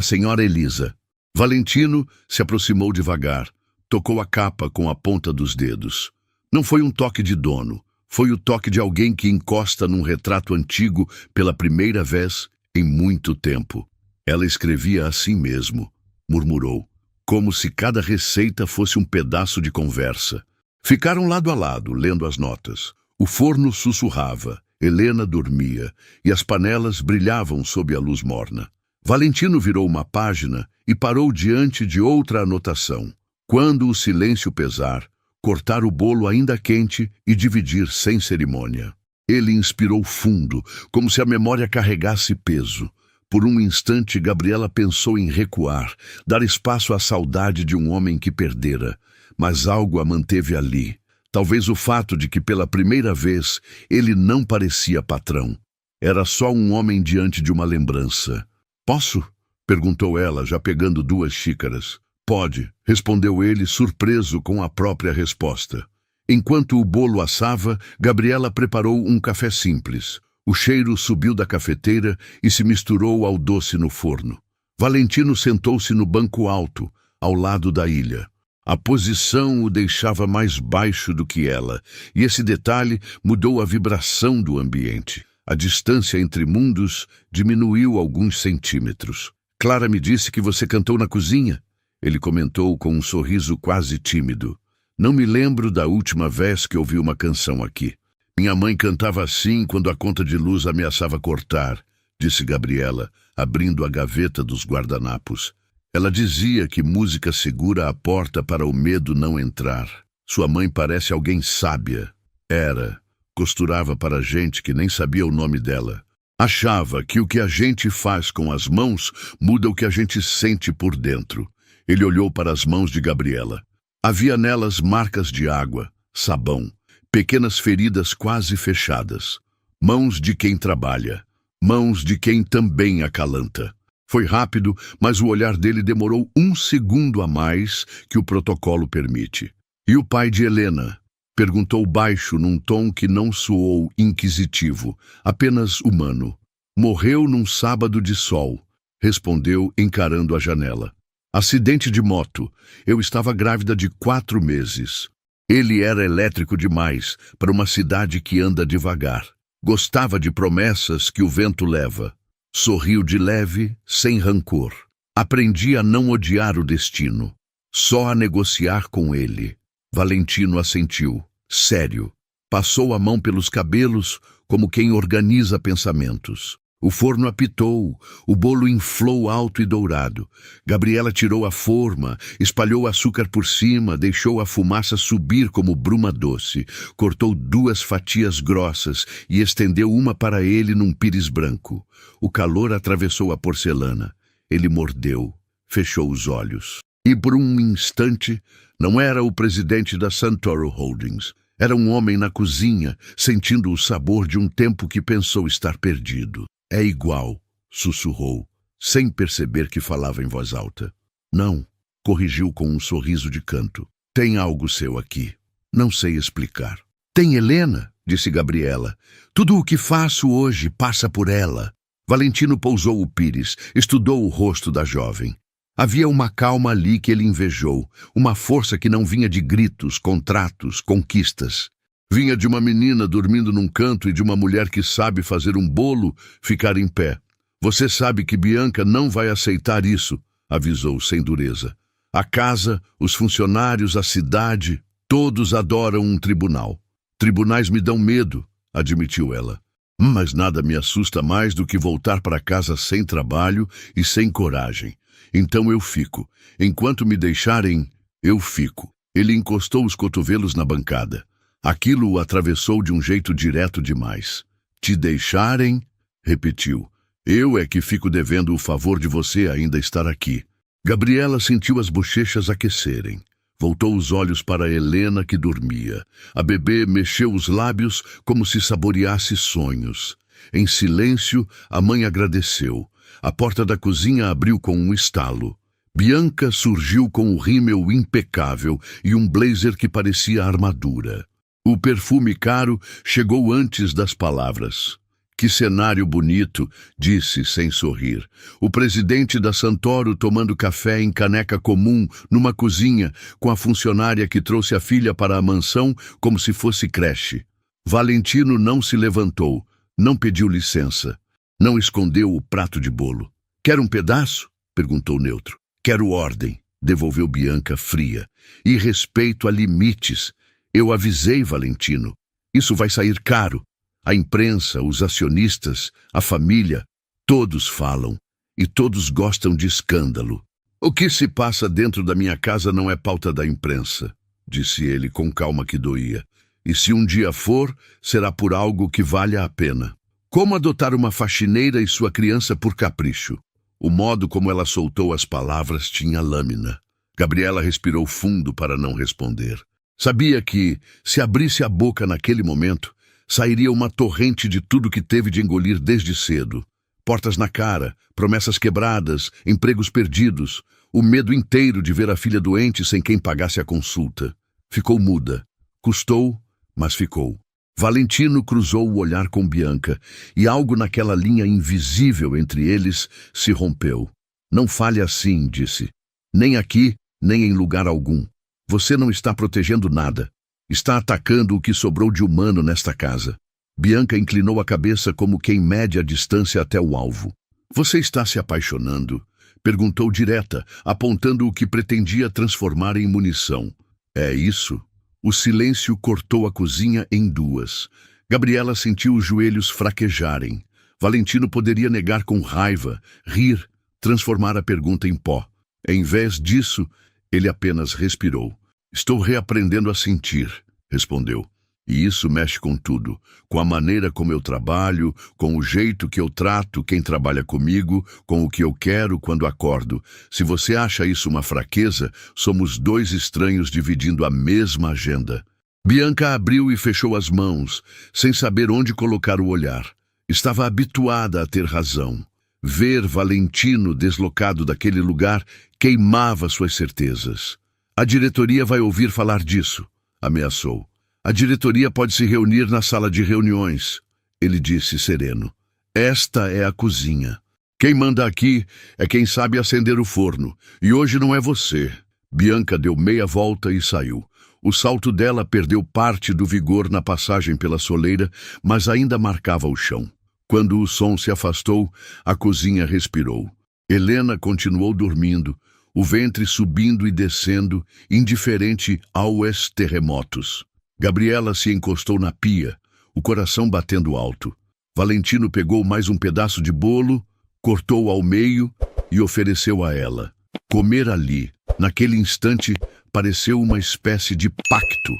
senhora Elisa. Valentino se aproximou devagar. Tocou a capa com a ponta dos dedos. Não foi um toque de dono. Foi o toque de alguém que encosta num retrato antigo pela primeira vez em muito tempo. "Ela escrevia assim mesmo", murmurou, como se cada receita fosse um pedaço de conversa. Ficaram lado a lado, lendo as notas. O forno sussurrava, Helena dormia, e as panelas brilhavam sob a luz morna. Valentino virou uma página e parou diante de outra anotação. "Quando o silêncio pesar, cortar o bolo ainda quente e dividir sem cerimônia." Ele inspirou fundo, como se a memória carregasse peso. Por um instante, Gabriela pensou em recuar, dar espaço à saudade de um homem que perdera, mas algo a manteve ali. Talvez o fato de que, pela primeira vez, ele não parecia patrão. Era só um homem diante de uma lembrança. "Posso?" perguntou ela, já pegando 2 xícaras. "Pode", respondeu ele, surpreso com a própria resposta. Enquanto o bolo assava, Gabriela preparou um café simples. O cheiro subiu da cafeteira e se misturou ao doce no forno. Valentino sentou-se no banco alto, ao lado da ilha. A posição o deixava mais baixo do que ela, e esse detalhe mudou a vibração do ambiente. A distância entre mundos diminuiu alguns centímetros. "Clara me disse que você cantou na cozinha", ele comentou com um sorriso quase tímido. "Não me lembro da última vez que ouvi uma canção aqui. Minha mãe cantava assim quando a conta de luz ameaçava cortar", disse Gabriela, abrindo a gaveta dos guardanapos. "Ela dizia que música segura a porta para o medo não entrar. Sua mãe parece alguém sábia." Era. Costurava para gente que nem sabia o nome dela. Achava que o que a gente faz com as mãos muda o que a gente sente por dentro. Ele olhou para as mãos de Gabriela. Havia nelas marcas de água, sabão, pequenas feridas quase fechadas. Mãos de quem trabalha. Mãos de quem também acalanta. Foi rápido, mas o olhar dele demorou 1 segundo a mais que o protocolo permite. "E o pai de Helena?" perguntou baixo num tom que não soou inquisitivo, apenas humano. "Morreu num sábado de sol", respondeu encarando a janela. "Acidente de moto. Eu estava grávida de 4 meses. Ele era elétrico demais para uma cidade que anda devagar. Gostava de promessas que o vento leva. Sorriu de leve, sem rancor. Aprendi a não odiar o destino, só a negociar com ele." Valentino assentiu, sério. Passou a mão pelos cabelos, como quem organiza pensamentos. O forno apitou, o bolo inflou alto e dourado. Gabriela tirou a forma, espalhou açúcar por cima, deixou a fumaça subir como bruma doce, cortou 2 fatias grossas e estendeu uma para ele num pires branco. O calor atravessou a porcelana. Ele mordeu, fechou os olhos. E por um instante, não era o presidente da Santoro Holdings. Era um homem na cozinha, sentindo o sabor de um tempo que pensou estar perdido. "É igual", sussurrou, sem perceber que falava em voz alta. "Não", corrigiu com um sorriso de canto. "Tem algo seu aqui. Não sei explicar." "Tem Helena", disse Gabriela. "Tudo o que faço hoje passa por ela." Valentino pousou o pires, estudou o rosto da jovem. Havia uma calma ali que ele invejou, uma força que não vinha de gritos, contratos, conquistas. Vinha de uma menina dormindo num canto e de uma mulher que sabe fazer um bolo ficar em pé. Você sabe que Bianca não vai aceitar isso, avisou sem dureza. A casa, os funcionários, a cidade, todos adoram um tribunal. Tribunais me dão medo, admitiu ela. Mas nada me assusta mais do que voltar para casa sem trabalho e sem coragem. Então eu fico. Enquanto me deixarem, eu fico. Ele encostou os cotovelos na bancada. Aquilo o atravessou de um jeito direto demais. Te deixarem? Repetiu. Eu é que fico devendo o favor de você ainda estar aqui. Gabriela sentiu as bochechas aquecerem. Voltou os olhos para Helena, que dormia. A bebê mexeu os lábios como se saboreasse sonhos. Em silêncio, a mãe agradeceu. A porta da cozinha abriu com um estalo. Bianca surgiu com um rímel impecável e um blazer que parecia armadura. O perfume caro chegou antes das palavras. Que cenário bonito, disse sem sorrir. O presidente da Santoro tomando café em caneca comum numa cozinha com a funcionária que trouxe a filha para a mansão como se fosse creche. Valentino não se levantou, não pediu licença, não escondeu o prato de bolo. Quer um pedaço? Perguntou neutro. Quero ordem, devolveu Bianca fria. E respeito a limites. Eu avisei Valentino. Isso vai sair caro. A imprensa, os acionistas, a família, todos falam. E todos gostam de escândalo. O que se passa dentro da minha casa não é pauta da imprensa, disse ele com calma que doía. E se um dia for, será por algo que valha a pena. Como adotar uma faxineira e sua criança por capricho? O modo como ela soltou as palavras tinha lâmina. Gabriela respirou fundo para não responder. Sabia que, se abrisse a boca naquele momento, sairia uma torrente de tudo que teve de engolir desde cedo. Portas na cara, promessas quebradas, empregos perdidos, o medo inteiro de ver a filha doente sem quem pagasse a consulta. Ficou muda. Custou, mas ficou. Valentino cruzou o olhar com Bianca, e algo naquela linha invisível entre eles se rompeu. Não fale assim, disse. Nem aqui, nem em lugar algum. Você não está protegendo nada. Está atacando o que sobrou de humano nesta casa. Bianca inclinou a cabeça como quem mede a distância até o alvo. Você está se apaixonando? Perguntou direta, apontando o que pretendia transformar em munição. É isso? O silêncio cortou a cozinha em duas. Gabriela sentiu os joelhos fraquejarem. Valentino poderia negar com raiva, rir, transformar a pergunta em pó. Em vez disso, ele apenas respirou. Estou reaprendendo a sentir, respondeu. E isso mexe com tudo, com a maneira como eu trabalho, com o jeito que eu trato quem trabalha comigo, com o que eu quero quando acordo. Se você acha isso uma fraqueza, somos dois estranhos dividindo a mesma agenda. Bianca abriu e fechou as mãos, sem saber onde colocar o olhar. Estava habituada a ter razão. Ver Valentino deslocado daquele lugar queimava suas certezas. A diretoria vai ouvir falar disso, ameaçou. A diretoria pode se reunir na sala de reuniões, ele disse sereno. Esta é a cozinha. Quem manda aqui é quem sabe acender o forno, e hoje não é você. Bianca deu meia volta e saiu. O salto dela perdeu parte do vigor na passagem pela soleira, mas ainda marcava o chão. Quando o som se afastou, a cozinha respirou. Helena continuou dormindo, o ventre subindo e descendo, indiferente aos terremotos. Gabriela se encostou na pia, o coração batendo alto. Valentino pegou mais um pedaço de bolo, cortou ao meio e ofereceu a ela. Comer ali, naquele instante, pareceu uma espécie de pacto.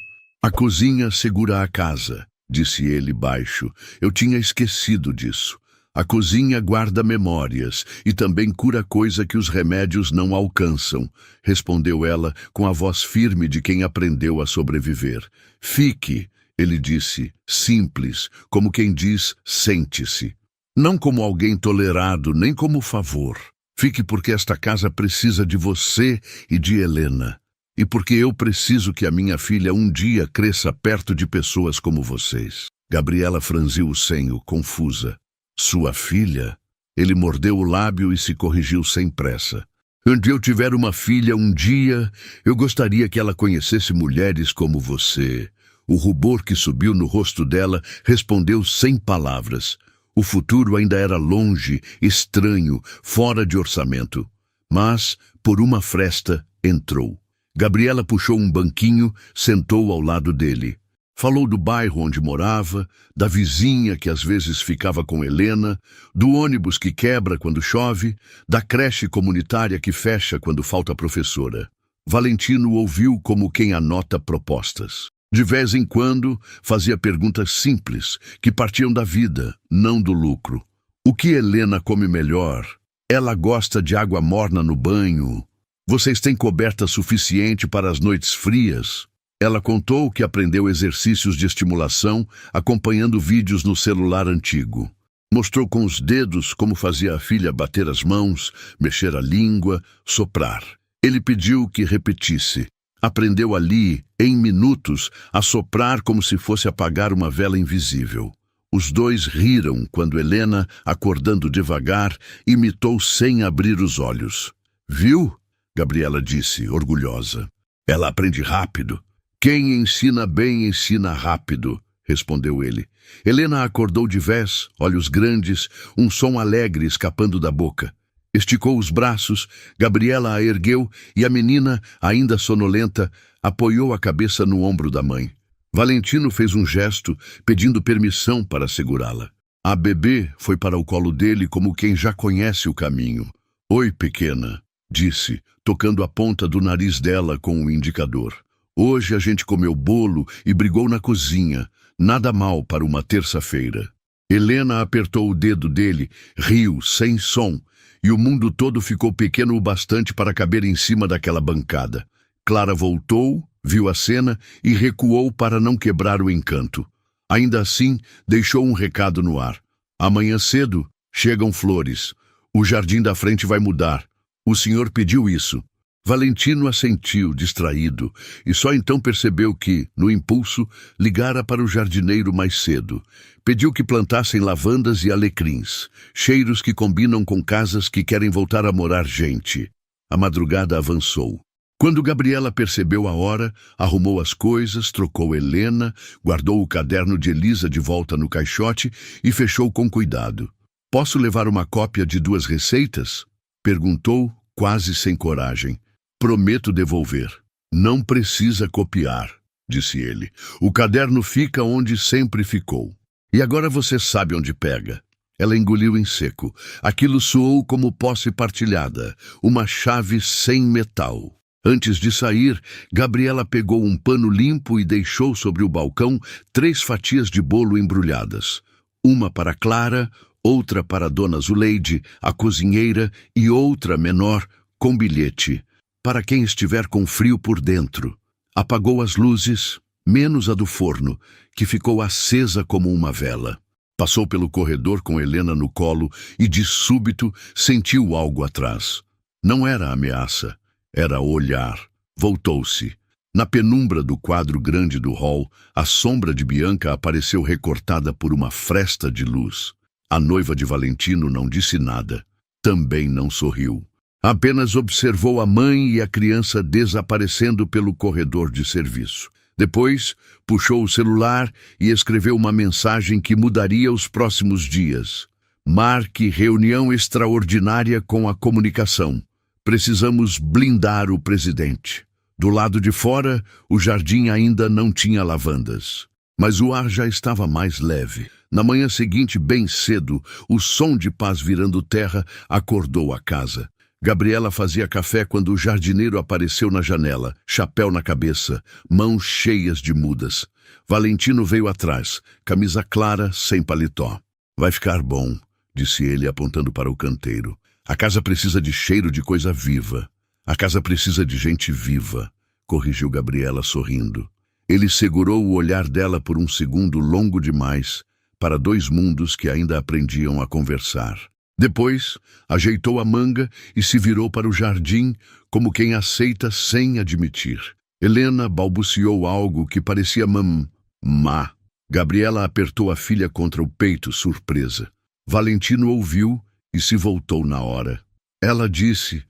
A cozinha segura a casa, disse ele baixo. Eu tinha esquecido disso. A cozinha guarda memórias e também cura coisa que os remédios não alcançam, respondeu ela com a voz firme de quem aprendeu a sobreviver. Fique, ele disse, simples, como quem diz, sente-se. Não como alguém tolerado, nem como favor. Fique porque esta casa precisa de você e de Helena. E porque eu preciso que a minha filha um dia cresça perto de pessoas como vocês. Gabriela franziu o senho, confusa. Sua filha? Ele mordeu o lábio e se corrigiu sem pressa. Quando eu tiver uma filha um dia, eu gostaria que ela conhecesse mulheres como você. O rubor que subiu no rosto dela respondeu sem palavras. O futuro ainda era longe, estranho, fora de orçamento. Mas, por uma fresta, entrou. Gabriela puxou um banquinho, sentou ao lado dele. Falou do bairro onde morava, da vizinha que às vezes ficava com Helena, do ônibus que quebra quando chove, da creche comunitária que fecha quando falta professora. Valentino ouviu como quem anota propostas. De vez em quando, fazia perguntas simples, que partiam da vida, não do lucro. O que Helena come melhor? Ela gosta de água morna no banho. Vocês têm coberta suficiente para as noites frias? Ela contou que aprendeu exercícios de estimulação acompanhando vídeos no celular antigo. Mostrou com os dedos como fazia a filha bater as mãos, mexer a língua, soprar. Ele pediu que repetisse. Aprendeu ali, em minutos, a soprar como se fosse apagar uma vela invisível. Os dois riram quando Helena, acordando devagar, imitou sem abrir os olhos. Viu? Gabriela disse, orgulhosa. Ela aprende rápido. Quem ensina bem, ensina rápido, respondeu ele. Helena acordou de vez, olhos grandes, um som alegre escapando da boca. Esticou os braços, Gabriela a ergueu e a menina, ainda sonolenta, apoiou a cabeça no ombro da mãe. Valentino fez um gesto, pedindo permissão para segurá-la. A bebê foi para o colo dele como quem já conhece o caminho. Oi, pequena, disse, tocando a ponta do nariz dela com o indicador. Hoje a gente comeu bolo e brigou na cozinha. Nada mal para uma terça-feira. Helena apertou o dedo dele, riu, sem som, e o mundo todo ficou pequeno o bastante para caber em cima daquela bancada. Clara voltou, viu a cena e recuou para não quebrar o encanto. Ainda assim, deixou um recado no ar. Amanhã cedo, chegam flores. O jardim da frente vai mudar. O senhor pediu isso. Valentino assentiu, distraído, e só então percebeu que, no impulso, ligara para o jardineiro mais cedo. Pediu que plantassem lavandas e alecrins, cheiros que combinam com casas que querem voltar a morar gente. A madrugada avançou. Quando Gabriela percebeu a hora, arrumou as coisas, trocou Helena, guardou o caderno de Elisa de volta no caixote e fechou com cuidado. Posso levar uma cópia de 2 receitas? Perguntou, quase sem coragem. Prometo devolver. Não precisa copiar, disse ele. O caderno fica onde sempre ficou. E agora você sabe onde pega. Ela engoliu em seco. Aquilo soou como posse partilhada, uma chave sem metal. Antes de sair, Gabriela pegou um pano limpo e deixou sobre o balcão 3 fatias de bolo embrulhadas. Uma para Clara, outra para Dona Zuleide, a cozinheira, e outra menor, com bilhete. Para quem estiver com frio por dentro. Apagou as luzes, menos a do forno, que ficou acesa como uma vela. Passou pelo corredor com Helena no colo e, de súbito, sentiu algo atrás. Não era ameaça, era olhar. Voltou-se. Na penumbra do quadro grande do hall, a sombra de Bianca apareceu recortada por uma fresta de luz. A noiva de Valentino não disse nada. Também não sorriu. Apenas observou a mãe e a criança desaparecendo pelo corredor de serviço. Depois, puxou o celular e escreveu uma mensagem que mudaria os próximos dias. Marque reunião extraordinária com a comunicação. Precisamos blindar o presidente. Do lado de fora, o jardim ainda não tinha lavandas. Mas o ar já estava mais leve. Na manhã seguinte, bem cedo, o som de pás virando terra acordou a casa. Gabriela fazia café quando o jardineiro apareceu na janela, chapéu na cabeça, mãos cheias de mudas. Valentino veio atrás, camisa clara, sem paletó. Vai ficar bom, disse ele apontando para o canteiro. A casa precisa de cheiro de coisa viva. A casa precisa de gente viva, corrigiu Gabriela sorrindo. Ele segurou o olhar dela por um segundo longo demais, para 2 mundos que ainda aprendiam a conversar. Depois, ajeitou a manga e se virou para o jardim, como quem aceita sem admitir. Helena balbuciou algo que parecia má. Gabriela apertou a filha contra o peito, surpresa. Valentino ouviu e se voltou na hora. Ela disse,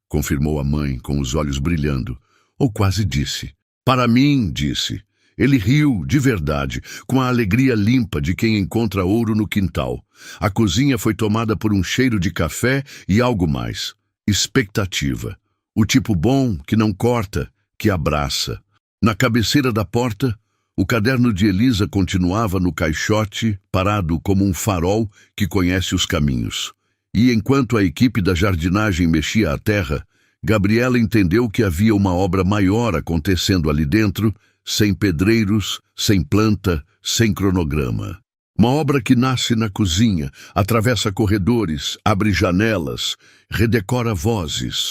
confirmou a mãe com os olhos brilhando, ou quase disse. Para mim, disse. Ele riu, de verdade, com a alegria limpa de quem encontra ouro no quintal. A cozinha foi tomada por um cheiro de café e algo mais. Expectativa. O tipo bom, que não corta, que abraça. Na cabeceira da porta, o caderno de Elisa continuava no caixote, parado como um farol que conhece os caminhos. E enquanto a equipe da jardinagem mexia a terra, Gabriela entendeu que havia uma obra maior acontecendo ali dentro, sem pedreiros, sem planta, sem cronograma. Uma obra que nasce na cozinha, atravessa corredores, abre janelas, redecora vozes.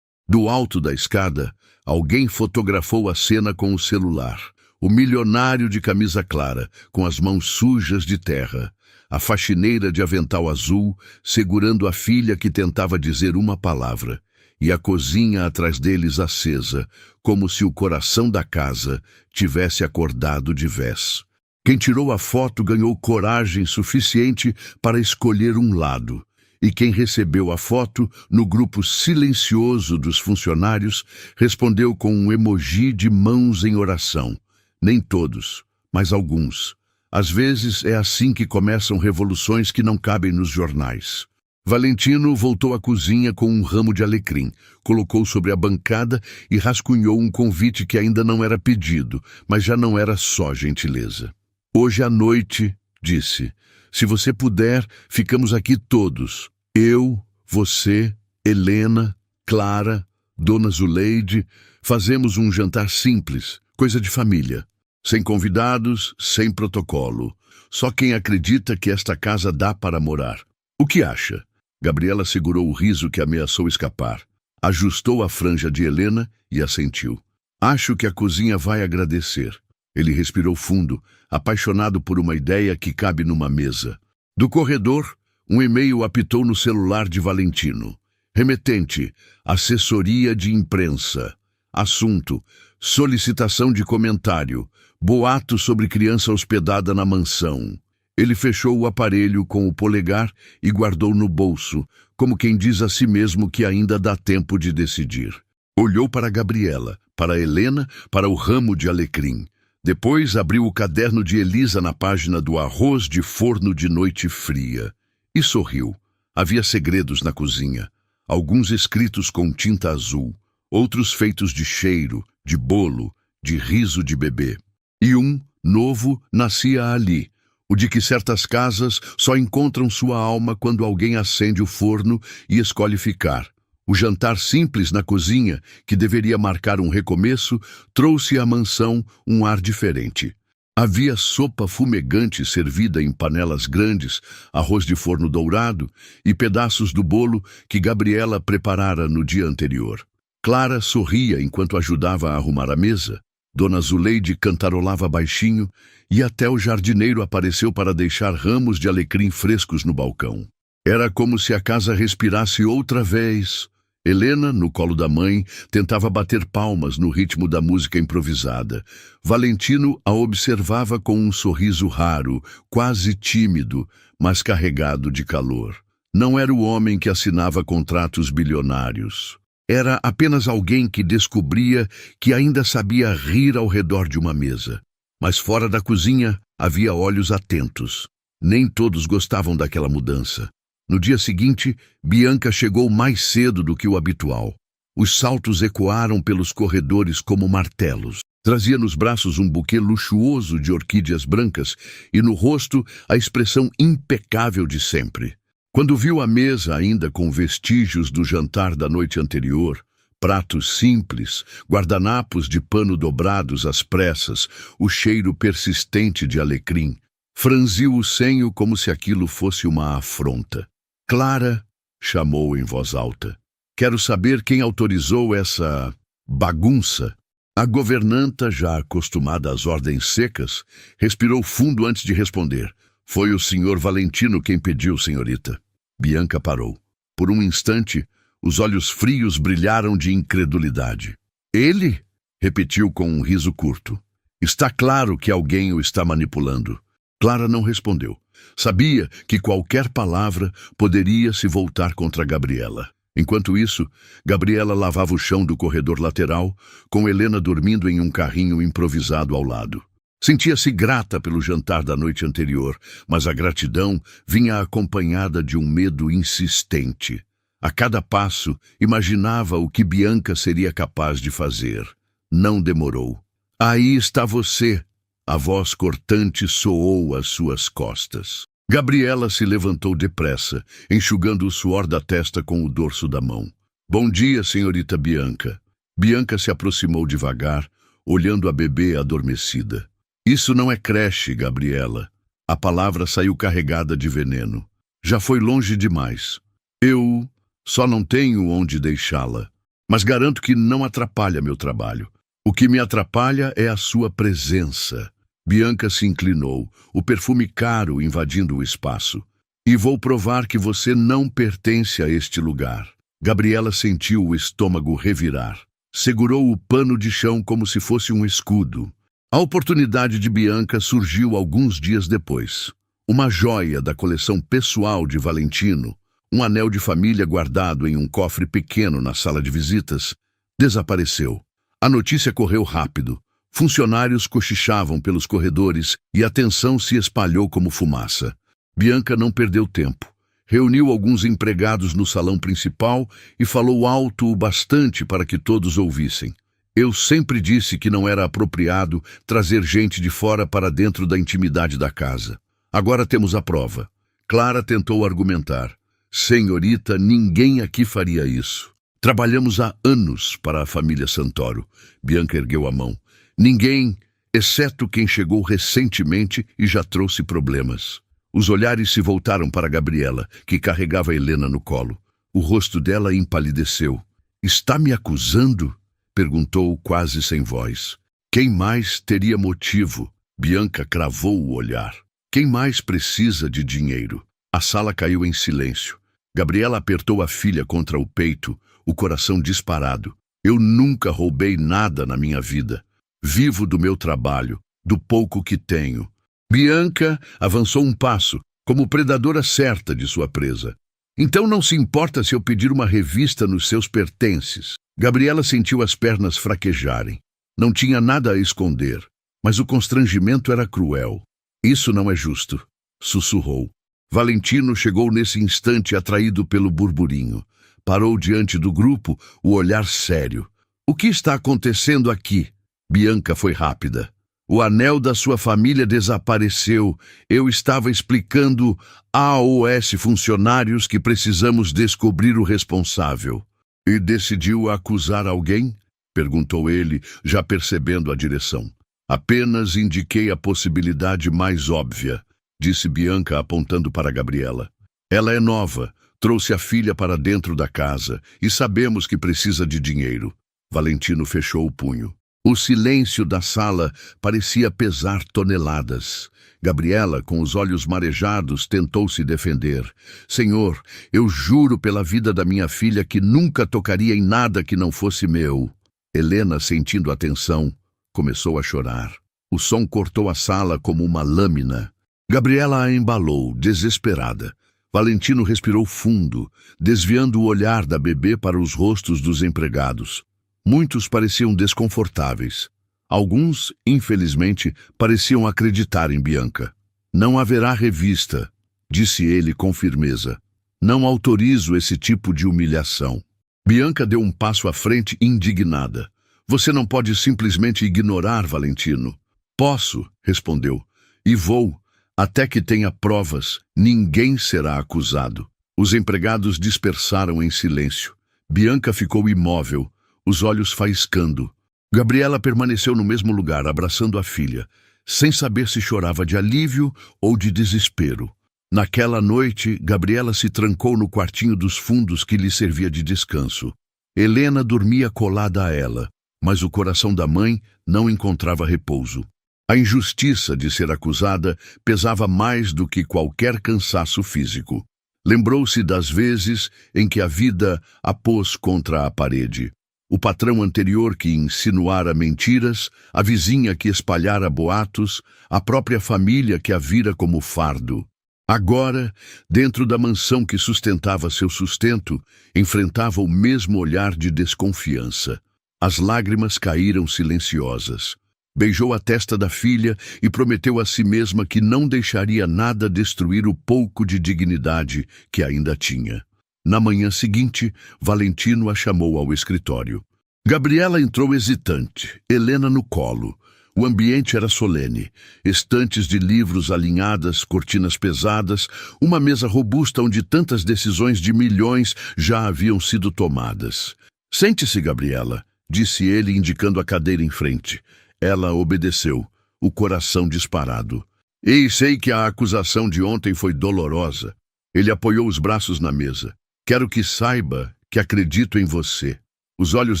Do alto da escada, alguém fotografou a cena com o celular. O milionário de camisa clara, com as mãos sujas de terra. A faxineira de avental azul, segurando a filha que tentava dizer uma palavra. E a cozinha atrás deles acesa, como se o coração da casa tivesse acordado de vez. Quem tirou a foto ganhou coragem suficiente para escolher um lado. E quem recebeu a foto, no grupo silencioso dos funcionários, respondeu com um emoji de mãos em oração. Nem todos, mas alguns. Às vezes é assim que começam revoluções que não cabem nos jornais. Valentino voltou à cozinha com um ramo de alecrim, colocou sobre a bancada e rascunhou um convite que ainda não era pedido, mas já não era só gentileza. Hoje à noite, disse, se você puder, ficamos aqui todos. Eu, você, Helena, Clara, Dona Zuleide, fazemos um jantar simples, coisa de família. Sem convidados, sem protocolo. Só quem acredita que esta casa dá para morar. O que acha? Gabriela segurou o riso que ameaçou escapar. Ajustou a franja de Helena e assentiu. Acho que a cozinha vai agradecer. Ele respirou fundo, apaixonado por uma ideia que cabe numa mesa. Do corredor, um e-mail apitou no celular de Valentino. Remetente, assessoria de imprensa. Assunto, solicitação de comentário. Boato sobre criança hospedada na mansão. Ele fechou o aparelho com o polegar e guardou no bolso, como quem diz a si mesmo que ainda dá tempo de decidir. Olhou para Gabriela, para Helena, para o ramo de alecrim. Depois abriu o caderno de Elisa na página do arroz de forno de noite fria. E sorriu. Havia segredos na cozinha. Alguns escritos com tinta azul, outros feitos de cheiro, de bolo, de riso de bebê. E um, novo, nascia ali. O de que certas casas só encontram sua alma quando alguém acende o forno e escolhe ficar. O jantar simples na cozinha, que deveria marcar um recomeço, trouxe à mansão um ar diferente. Havia sopa fumegante servida em panelas grandes, arroz de forno dourado e pedaços do bolo que Gabriela preparara no dia anterior. Clara sorria enquanto ajudava a arrumar a mesa. Dona Zuleide cantarolava baixinho e até o jardineiro apareceu para deixar ramos de alecrim frescos no balcão. Era como se a casa respirasse outra vez. Helena, no colo da mãe, tentava bater palmas no ritmo da música improvisada. Valentino a observava com um sorriso raro, quase tímido, mas carregado de calor. Não era o homem que assinava contratos bilionários. Era apenas alguém que descobria que ainda sabia rir ao redor de uma mesa. Mas fora da cozinha havia olhos atentos. Nem todos gostavam daquela mudança. No dia seguinte, Bianca chegou mais cedo do que o habitual. Os saltos ecoaram pelos corredores como martelos. Trazia nos braços um buquê luxuoso de orquídeas brancas e no rosto a expressão impecável de sempre. Quando viu a mesa ainda com vestígios do jantar da noite anterior, pratos simples, guardanapos de pano dobrados às pressas, o cheiro persistente de alecrim, franziu o senho como se aquilo fosse uma afronta. Clara, chamou em voz alta. Quero saber quem autorizou essa bagunça. A governanta, já acostumada às ordens secas, respirou fundo antes de responder. Foi o senhor Valentino quem pediu, senhorita. Bianca parou. Por um instante, os olhos frios brilharam de incredulidade. Ele? Repetiu com um riso curto. Está claro que alguém o está manipulando. Clara não respondeu. Sabia que qualquer palavra poderia se voltar contra Gabriela. Enquanto isso, Gabriela lavava o chão do corredor lateral, com Helena dormindo em um carrinho improvisado ao lado. Sentia-se grata pelo jantar da noite anterior, mas a gratidão vinha acompanhada de um medo insistente. A cada passo, imaginava o que Bianca seria capaz de fazer. Não demorou. Aí está você! A voz cortante soou às suas costas. Gabriela se levantou depressa, enxugando o suor da testa com o dorso da mão. Bom dia, senhorita Bianca. Bianca se aproximou devagar, olhando a bebê adormecida. Isso não é creche, Gabriela. A palavra saiu carregada de veneno. Já foi longe demais. Eu só não tenho onde deixá-la. Mas garanto que não atrapalha meu trabalho. O que me atrapalha é a sua presença. Bianca se inclinou, o perfume caro invadindo o espaço. E vou provar que você não pertence a este lugar. Gabriela sentiu o estômago revirar. Segurou o pano de chão como se fosse um escudo. A oportunidade de Bianca surgiu alguns dias depois. Uma joia da coleção pessoal de Valentino, um anel de família guardado em um cofre pequeno na sala de visitas, desapareceu. A notícia correu rápido. Funcionários cochichavam pelos corredores e a tensão se espalhou como fumaça. Bianca não perdeu tempo. Reuniu alguns empregados no salão principal e falou alto o bastante para que todos ouvissem. Eu sempre disse que não era apropriado trazer gente de fora para dentro da intimidade da casa. Agora temos a prova. Clara tentou argumentar. Senhorita, ninguém aqui faria isso. Trabalhamos há anos para a família Santoro. Bianca ergueu a mão. Ninguém, exceto quem chegou recentemente e já trouxe problemas. Os olhares se voltaram para Gabriela, que carregava Helena no colo. O rosto dela empalideceu. Está me acusando? Perguntou quase sem voz. Quem mais teria motivo? Bianca cravou o olhar. Quem mais precisa de dinheiro? A sala caiu em silêncio. Gabriela apertou a filha contra o peito, o coração disparado. Eu nunca roubei nada na minha vida. Vivo do meu trabalho, do pouco que tenho. Bianca avançou um passo, como predadora certa de sua presa. Então não se importa se eu pedir uma revista nos seus pertences. Gabriela sentiu as pernas fraquejarem. Não tinha nada a esconder, mas o constrangimento era cruel. Isso não é justo, sussurrou. Valentino chegou nesse instante atraído pelo burburinho. Parou diante do grupo, o olhar sério. O que está acontecendo aqui? Bianca foi rápida. O anel da sua família desapareceu. Eu estava explicando aos funcionários que precisamos descobrir o responsável. E decidiu acusar alguém? Perguntou ele, já percebendo a direção. Apenas indiquei a possibilidade mais óbvia, disse Bianca apontando para Gabriela. Ela é nova, trouxe a filha para dentro da casa e sabemos que precisa de dinheiro. Valentino fechou o punho. O silêncio da sala parecia pesar toneladas. Gabriela, com os olhos marejados, tentou se defender. Senhor, eu juro pela vida da minha filha que nunca tocaria em nada que não fosse meu. Helena, sentindo a tensão, começou a chorar. O som cortou a sala como uma lâmina. Gabriela a embalou, desesperada. Valentino respirou fundo, desviando o olhar da bebê para os rostos dos empregados. Muitos pareciam desconfortáveis. Alguns, infelizmente, pareciam acreditar em Bianca. Não haverá revista, disse ele com firmeza. Não autorizo esse tipo de humilhação. Bianca deu um passo à frente indignada. Você não pode simplesmente ignorar Valentino. Posso, respondeu, e vou. Até que tenha provas, ninguém será acusado. Os empregados dispersaram em silêncio. Bianca ficou imóvel, os olhos faiscando. Gabriela permaneceu no mesmo lugar, abraçando a filha, sem saber se chorava de alívio ou de desespero. Naquela noite, Gabriela se trancou no quartinho dos fundos que lhe servia de descanso. Helena dormia colada a ela, mas o coração da mãe não encontrava repouso. A injustiça de ser acusada pesava mais do que qualquer cansaço físico. Lembrou-se das vezes em que a vida a pôs contra a parede. O patrão anterior que insinuara mentiras, a vizinha que espalhara boatos, a própria família que a vira como fardo. Agora, dentro da mansão que sustentava seu sustento, enfrentava o mesmo olhar de desconfiança. As lágrimas caíram silenciosas. Beijou a testa da filha e prometeu a si mesma que não deixaria nada destruir o pouco de dignidade que ainda tinha. Na manhã seguinte, Valentino a chamou ao escritório. Gabriela entrou hesitante, Helena no colo. O ambiente era solene. Estantes de livros alinhadas, cortinas pesadas, uma mesa robusta onde tantas decisões de milhões já haviam sido tomadas. "Sente-se, Gabriela", disse ele, indicando a cadeira em frente. Ela obedeceu, o coração disparado. "E sei que a acusação de ontem foi dolorosa." Ele apoiou os braços na mesa. "Quero que saiba que acredito em você." Os olhos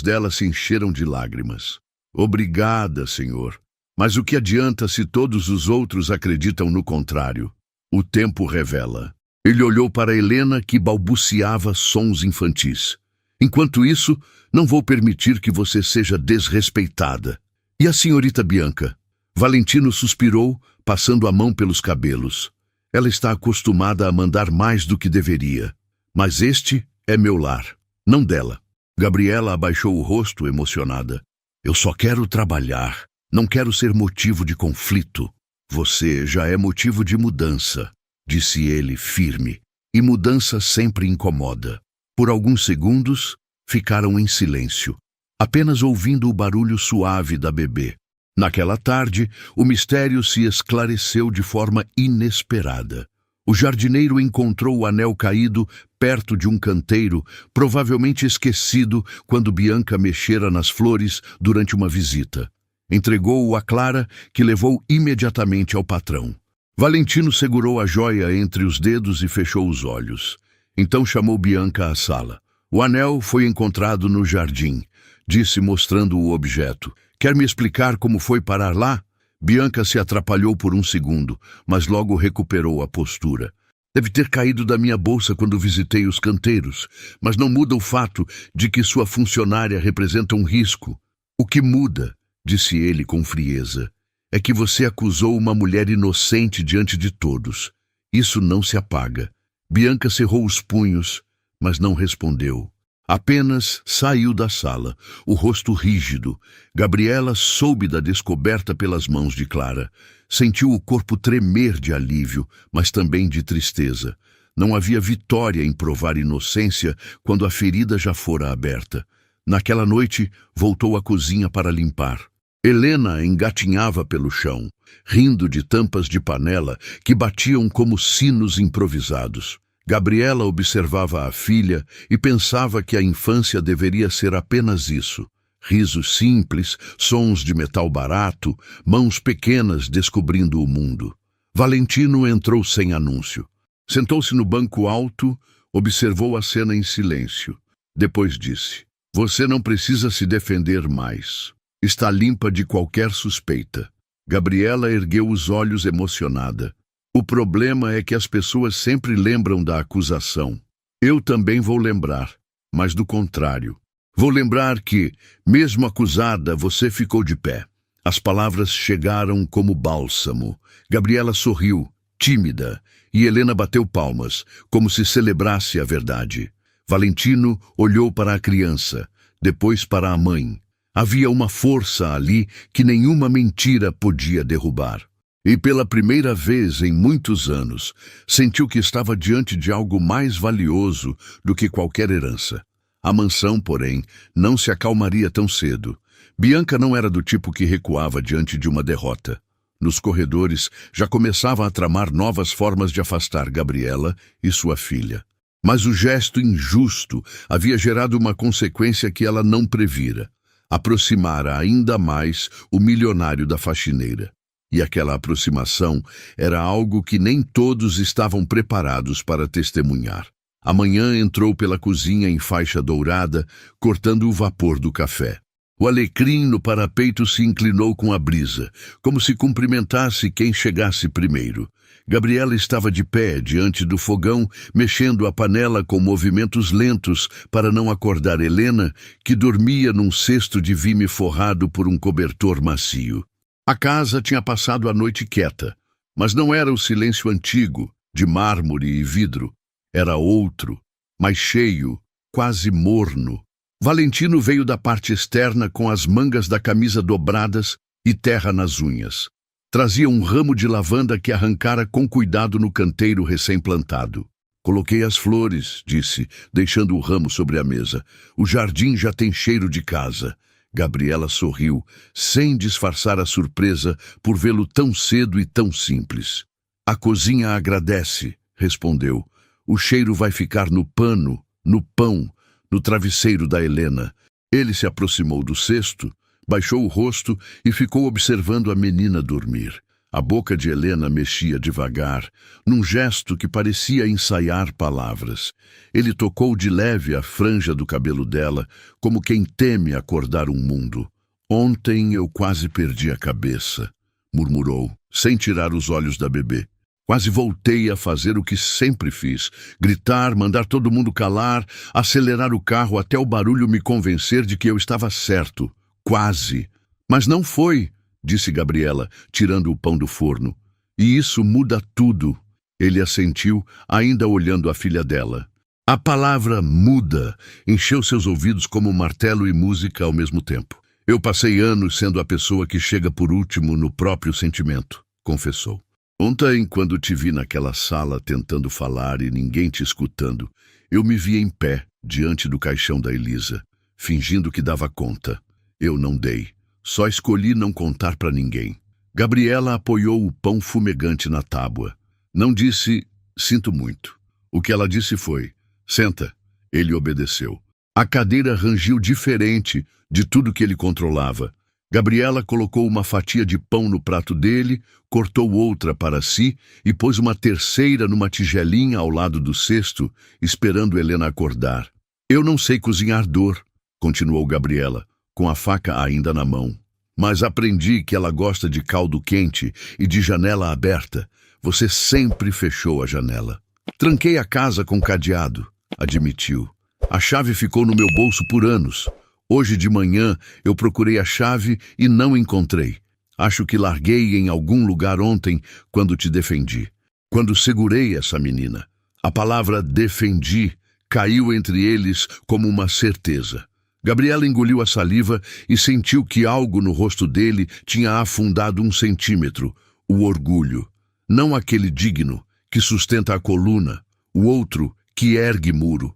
dela se encheram de lágrimas. "Obrigada, senhor. Mas o que adianta se todos os outros acreditam no contrário? O tempo revela." Ele olhou para Helena, que balbuciava sons infantis. "Enquanto isso, não vou permitir que você seja desrespeitada." "E a senhorita Bianca?" Valentino suspirou, passando a mão pelos cabelos. "Ela está acostumada a mandar mais do que deveria. Mas este é meu lar, não dela." Gabriela abaixou o rosto, emocionada. "Eu só quero trabalhar. Não quero ser motivo de conflito." "Você já é motivo de mudança", disse ele, firme. "E mudança sempre incomoda." Por alguns segundos, ficaram em silêncio, apenas ouvindo o barulho suave da bebê. Naquela tarde, o mistério se esclareceu de forma inesperada. O jardineiro encontrou o anel caído perto de um canteiro, provavelmente esquecido quando Bianca mexera nas flores durante uma visita. Entregou-o a Clara, que levou imediatamente ao patrão. Valentino segurou a joia entre os dedos e fechou os olhos. Então chamou Bianca à sala. "O anel foi encontrado no jardim", disse, mostrando o objeto. "Quer me explicar como foi parar lá?" Bianca se atrapalhou por um segundo, mas logo recuperou a postura. "Deve ter caído da minha bolsa quando visitei os canteiros, mas não muda o fato de que sua funcionária representa um risco." "O que muda", disse ele com frieza, "é que você acusou uma mulher inocente diante de todos. Isso não se apaga." Bianca cerrou os punhos, mas não respondeu. Apenas saiu da sala, o rosto rígido. Gabriela soube da descoberta pelas mãos de Clara. Sentiu o corpo tremer de alívio, mas também de tristeza. Não havia vitória em provar inocência quando a ferida já fora aberta. Naquela noite, voltou à cozinha para limpar. Helena engatinhava pelo chão, rindo de tampas de panela que batiam como sinos improvisados. Gabriela observava a filha e pensava que a infância deveria ser apenas isso. Risos simples, sons de metal barato, mãos pequenas descobrindo o mundo. Valentino entrou sem anúncio. Sentou-se no banco alto, observou a cena em silêncio. Depois disse: "Você não precisa se defender mais. Está limpa de qualquer suspeita." Gabriela ergueu os olhos emocionada. "O problema é que as pessoas sempre lembram da acusação. Eu também vou lembrar, mas do contrário. Vou lembrar que, mesmo acusada, você ficou de pé." As palavras chegaram como bálsamo. Gabriela sorriu, tímida, e Helena bateu palmas, como se celebrasse a verdade. Valentino olhou para a criança, depois para a mãe. Havia uma força ali que nenhuma mentira podia derrubar. E pela primeira vez em muitos anos, sentiu que estava diante de algo mais valioso do que qualquer herança. A mansão, porém, não se acalmaria tão cedo. Bianca não era do tipo que recuava diante de uma derrota. Nos corredores, já começava a tramar novas formas de afastar Gabriela e sua filha. Mas o gesto injusto havia gerado uma consequência que ela não previra. Aproximara ainda mais o milionário da faxineira. E aquela aproximação era algo que nem todos estavam preparados para testemunhar. Amanhã entrou pela cozinha em faixa dourada, cortando o vapor do café. O alecrim no parapeito se inclinou com a brisa, como se cumprimentasse quem chegasse primeiro. Gabriela estava de pé diante do fogão, mexendo a panela com movimentos lentos para não acordar Helena, que dormia num cesto de vime forrado por um cobertor macio. A casa tinha passado a noite quieta, mas não era o silêncio antigo, de mármore e vidro. Era outro, mais cheio, quase morno. Valentino veio da parte externa com as mangas da camisa dobradas e terra nas unhas. Trazia um ramo de lavanda que arrancara com cuidado no canteiro recém-plantado. Coloquei as flores, disse, deixando o ramo sobre a mesa. O jardim já tem cheiro de casa. Gabriela sorriu, sem disfarçar a surpresa por vê-lo tão cedo e tão simples. A cozinha agradece, respondeu. O cheiro vai ficar no pano, no pão, no travesseiro da Helena. Ele se aproximou do cesto, baixou o rosto e ficou observando a menina dormir. A boca de Helena mexia devagar, num gesto que parecia ensaiar palavras. Ele tocou de leve a franja do cabelo dela, como quem teme acordar um mundo. Ontem eu quase perdi a cabeça, murmurou, sem tirar os olhos da bebê. Quase voltei a fazer o que sempre fiz, gritar, mandar todo mundo calar, acelerar o carro até o barulho me convencer de que eu estava certo. Quase. Mas não foi, disse Gabriela, tirando o pão do forno. E isso muda tudo. Ele assentiu, ainda olhando a filha dela. A palavra muda encheu seus ouvidos como martelo e música ao mesmo tempo. Eu passei anos sendo a pessoa que chega por último no próprio sentimento, confessou. Ontem, quando te vi naquela sala tentando falar e ninguém te escutando, eu me vi em pé, diante do caixão da Elisa, fingindo que dava conta. Eu não dei. Só escolhi não contar para ninguém. Gabriela apoiou o pão fumegante na tábua. Não disse, sinto muito. O que ela disse foi, senta. Ele obedeceu. A cadeira rangiu diferente de tudo que ele controlava. Gabriela colocou uma fatia de pão no prato dele, cortou outra para si e pôs uma terceira numa tigelinha ao lado do cesto, esperando Helena acordar. Eu não sei cozinhar dor, continuou Gabriela, com a faca ainda na mão. Mas aprendi que ela gosta de caldo quente e de janela aberta. Você sempre fechou a janela. Tranquei a casa com cadeado, admitiu. A chave ficou no meu bolso por anos. Hoje de manhã eu procurei a chave e não encontrei. Acho que larguei em algum lugar ontem quando te defendi. Quando segurei essa menina. A palavra defendi caiu entre eles como uma certeza. Gabriela engoliu a saliva e sentiu que algo no rosto dele tinha afundado 1 centímetro. O orgulho. Não aquele digno, que sustenta a coluna. O outro, que ergue muro.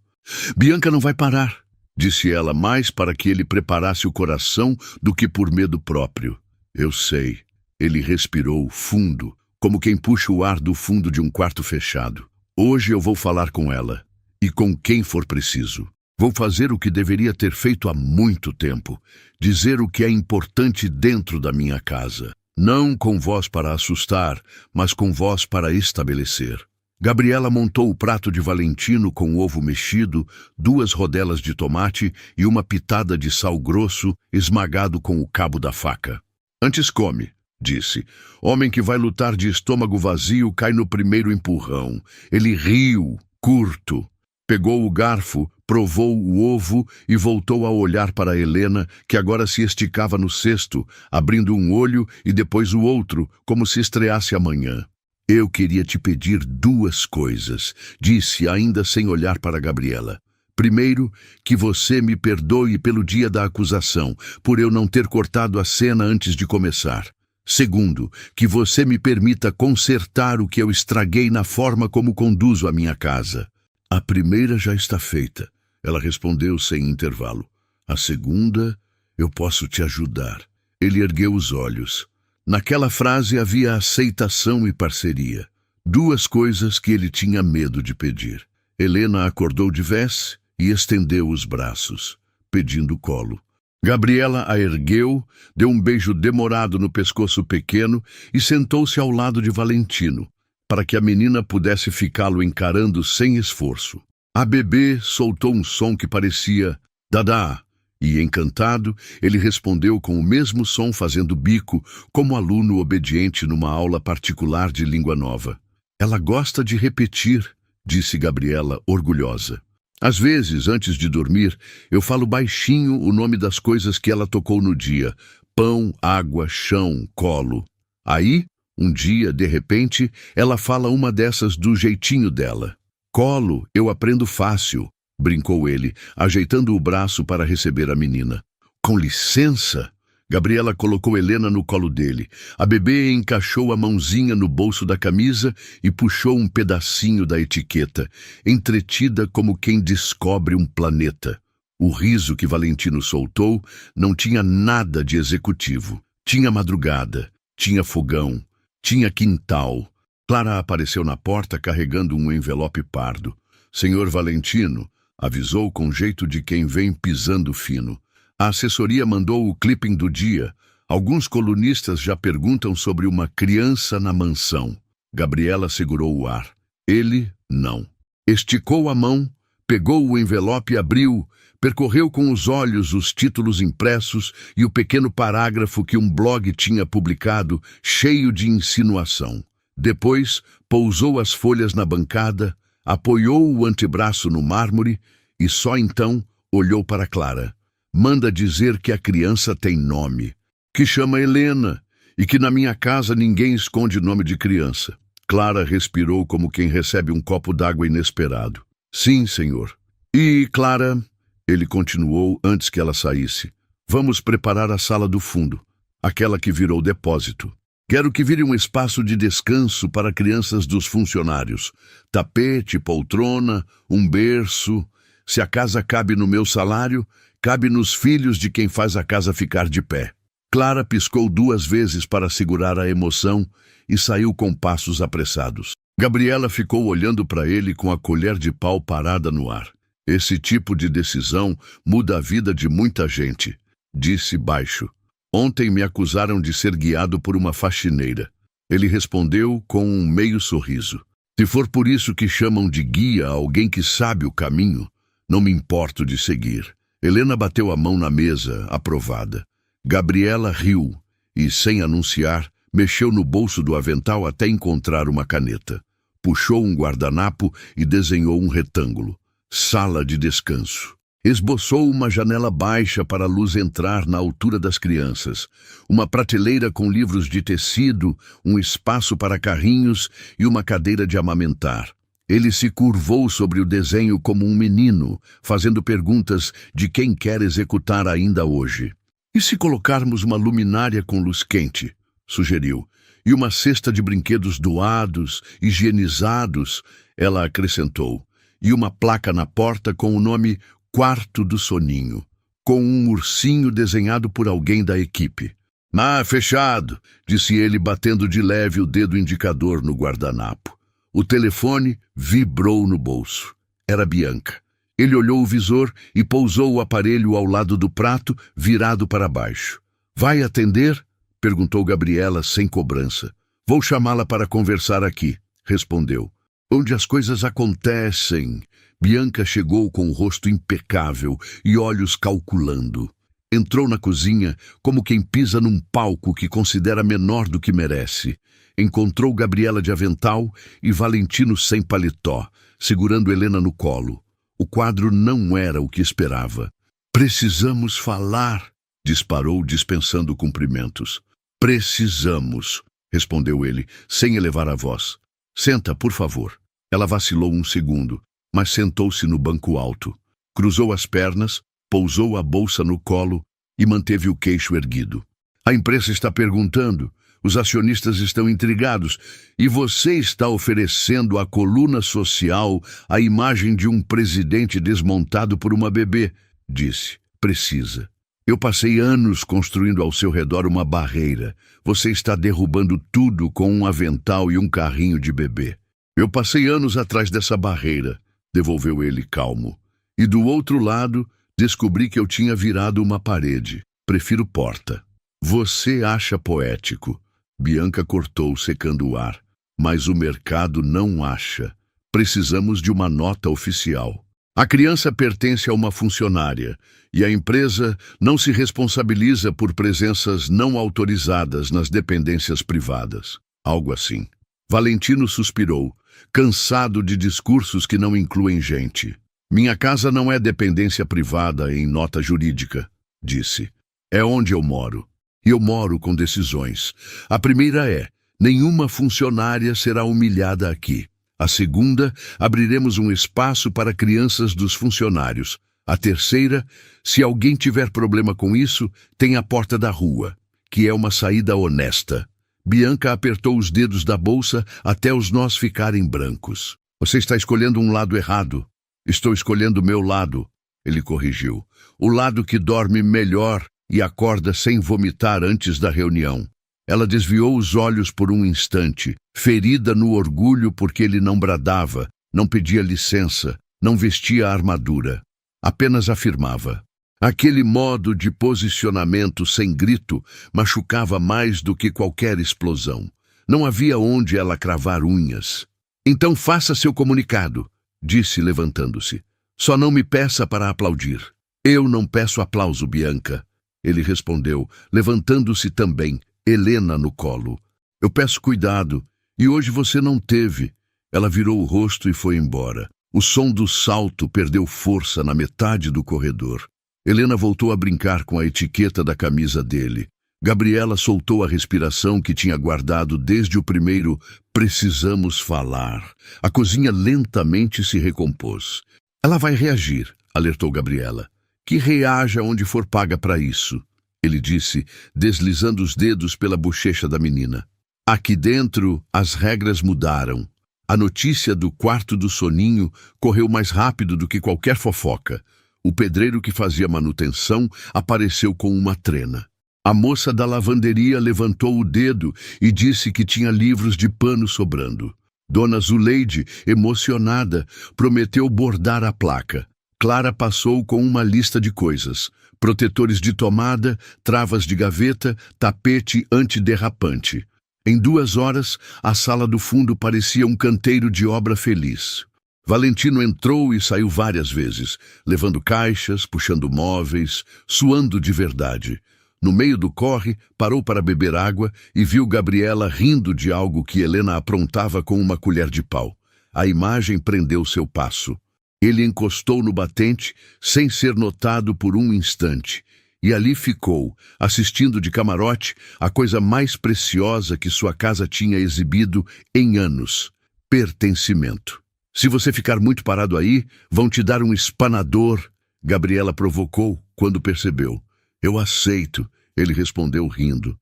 Bianca não vai parar, disse ela, mais para que ele preparasse o coração do que por medo próprio. Eu sei. Ele respirou fundo, como quem puxa o ar do fundo de um quarto fechado. Hoje eu vou falar com ela, e com quem for preciso. Vou fazer o que deveria ter feito há muito tempo, dizer o que é importante dentro da minha casa. Não com voz para assustar, mas com voz para estabelecer. Gabriela montou o prato de Valentino com ovo mexido, 2 rodelas de tomate e uma pitada de sal grosso esmagado com o cabo da faca. Antes come, disse. Homem que vai lutar de estômago vazio cai no primeiro empurrão. Ele riu, curto. Pegou o garfo, provou o ovo e voltou a olhar para Helena, que agora se esticava no cesto, abrindo um olho e depois o outro, como se estreasse amanhã. Eu queria te pedir 2 coisas, disse ainda sem olhar para Gabriela. Primeiro, que você me perdoe pelo dia da acusação, por eu não ter cortado a cena antes de começar. Segundo, que você me permita consertar o que eu estraguei na forma como conduzo a minha casa. A primeira já está feita, ela respondeu sem intervalo. A segunda, eu posso te ajudar. Ele ergueu os olhos. Naquela frase havia aceitação e parceria. 2 coisas que ele tinha medo de pedir. Helena acordou de vez e estendeu os braços, pedindo colo. Gabriela a ergueu, deu um beijo demorado no pescoço pequeno e sentou-se ao lado de Valentino, para que a menina pudesse ficá-lo encarando sem esforço. A bebê soltou um som que parecia dadá, e, encantado, ele respondeu com o mesmo som fazendo bico, como aluno obediente numa aula particular de língua nova. Ela gosta de repetir, disse Gabriela, orgulhosa. Às vezes, antes de dormir, eu falo baixinho o nome das coisas que ela tocou no dia. Pão, água, chão, colo. Aí, Um dia, de repente, ela fala uma dessas do jeitinho dela. Colo, eu aprendo fácil, brincou ele, ajeitando o braço para receber a menina. Com licença? Gabriela colocou Helena no colo dele. A bebê encaixou a mãozinha no bolso da camisa e puxou um pedacinho da etiqueta, entretida como quem descobre um planeta. O riso que Valentino soltou não tinha nada de executivo. Tinha madrugada, tinha fogão, tinha quintal. Clara apareceu na porta carregando um envelope pardo. Senhor Valentino, avisou com jeito de quem vem pisando fino. A assessoria mandou o clipping do dia. Alguns colunistas já perguntam sobre uma criança na mansão. Gabriela segurou o ar. Ele, não. Esticou a mão, pegou o envelope e abriu, percorreu com os olhos os títulos impressos e o pequeno parágrafo que um blog tinha publicado, cheio de insinuação. Depois, pousou as folhas na bancada, apoiou o antebraço no mármore e só então olhou para Clara. Manda dizer que a criança tem nome, que chama Helena e que na minha casa ninguém esconde nome de criança. Clara respirou como quem recebe um copo d'água inesperado. Sim, senhor. E, Clara, ele continuou antes que ela saísse, vamos preparar a sala do fundo, aquela que virou depósito. Quero que vire um espaço de descanso para crianças dos funcionários. Tapete, poltrona, um berço. Se a casa cabe no meu salário, cabe nos filhos de quem faz a casa ficar de pé. Clara piscou 2 vezes para segurar a emoção e saiu com passos apressados. Gabriela ficou olhando para ele com a colher de pau parada no ar. Esse tipo de decisão muda a vida de muita gente, disse baixo. Ontem me acusaram de ser guiado por uma faxineira. Ele respondeu com um meio sorriso. Se for por isso que chamam de guia alguém que sabe o caminho, não me importo de seguir. Helena bateu a mão na mesa, aprovada. Gabriela riu e, sem anunciar, mexeu no bolso do avental até encontrar uma caneta. Puxou um guardanapo e desenhou um retângulo. Sala de descanso. Esboçou uma janela baixa para a luz entrar na altura das crianças, uma prateleira com livros de tecido, um espaço para carrinhos e uma cadeira de amamentar. Ele se curvou sobre o desenho como um menino, fazendo perguntas de quem quer executar ainda hoje. E se colocarmos uma luminária com luz quente? Sugeriu. E uma cesta de brinquedos doados, higienizados, ela acrescentou. E uma placa na porta com o nome Quarto do Soninho, com um ursinho desenhado por alguém da equipe. Ah, fechado, disse ele batendo de leve o dedo indicador no guardanapo. O telefone vibrou no bolso. Era Bianca. Ele olhou o visor e pousou o aparelho ao lado do prato, virado para baixo. Vai atender? Perguntou Gabriela sem cobrança. Vou chamá-la para conversar aqui, respondeu. Onde as coisas acontecem. Bianca chegou com o rosto impecável e olhos calculando. Entrou na cozinha como quem pisa num palco que considera menor do que merece. Encontrou Gabriela de avental e Valentino sem paletó, segurando Helena no colo. O quadro não era o que esperava. Precisamos falar, disparou dispensando cumprimentos. Precisamos, respondeu ele, sem elevar a voz. Senta, por favor. Ela vacilou um segundo, mas sentou-se no banco alto. Cruzou as pernas, pousou a bolsa no colo e manteve o queixo erguido. A imprensa está perguntando, os acionistas estão intrigados, e você está oferecendo à coluna social a imagem de um presidente desmontado por uma bebê, disse. Precisa. Eu passei anos construindo ao seu redor uma barreira. Você está derrubando tudo com um avental e um carrinho de bebê. Eu passei anos atrás dessa barreira, devolveu ele calmo. E do outro lado, descobri que eu tinha virado uma parede. Prefiro porta. Você acha poético. Bianca cortou, secando o ar. Mas o mercado não acha. Precisamos de uma nota oficial. A criança pertence a uma funcionária e a empresa não se responsabiliza por presenças não autorizadas nas dependências privadas. Algo assim. Valentino suspirou, cansado de discursos que não incluem gente. Minha casa não é dependência privada em nota jurídica, disse. É onde eu moro. E eu moro com decisões. A primeira é, Nenhuma funcionária será humilhada aqui. A segunda, abriremos um espaço para crianças dos funcionários. A terceira, se alguém tiver problema com isso, tem a porta da rua, que é uma saída honesta. Bianca apertou os dedos da bolsa até os nós ficarem brancos. Você está escolhendo um lado errado. Estou escolhendo o meu lado, ele corrigiu. O lado que dorme melhor e acorda sem vomitar antes da reunião. Ela desviou os olhos por um instante, ferida no orgulho porque ele não bradava, não pedia licença, não vestia a armadura. Apenas afirmava. Aquele modo de posicionamento sem grito machucava mais do que qualquer explosão. Não havia onde ela cravar unhas. Então faça seu comunicado, disse levantando-se. Só não me peça para aplaudir. Eu não peço aplauso, Bianca. Ele respondeu, levantando-se também, Helena no colo. Eu peço cuidado, e hoje você não teve. Ela virou o rosto e foi embora. O som do salto perdeu força na metade do corredor. Helena voltou a brincar com a etiqueta da camisa dele. Gabriela soltou a respiração que tinha guardado desde o primeiro "precisamos falar". A cozinha lentamente se recompôs. Ela vai reagir, alertou Gabriela. Que reaja onde for paga para isso, ele disse, deslizando os dedos pela bochecha da menina. Aqui dentro, as regras mudaram. A notícia do quarto do soninho correu mais rápido do que qualquer fofoca. O pedreiro que fazia manutenção apareceu com uma trena. A moça da lavanderia levantou o dedo e disse que tinha livros de pano sobrando. Dona Zuleide, emocionada, prometeu bordar a placa. Clara passou com uma lista de coisas: protetores de tomada, travas de gaveta, tapete antiderrapante. Em 2 horas, a sala do fundo parecia um canteiro de obra feliz. Valentino entrou e saiu várias vezes, levando caixas, puxando móveis, suando de verdade. No meio do corre, parou para beber água e viu Gabriela rindo de algo que Helena aprontava com uma colher de pau. A imagem prendeu seu passo. Ele encostou no batente, sem ser notado por um instante, e ali ficou, assistindo de camarote a coisa mais preciosa que sua casa tinha exibido em anos: pertencimento. Se você ficar muito parado aí, vão te dar um espanador, Gabriela provocou quando percebeu. Eu aceito, ele respondeu rindo.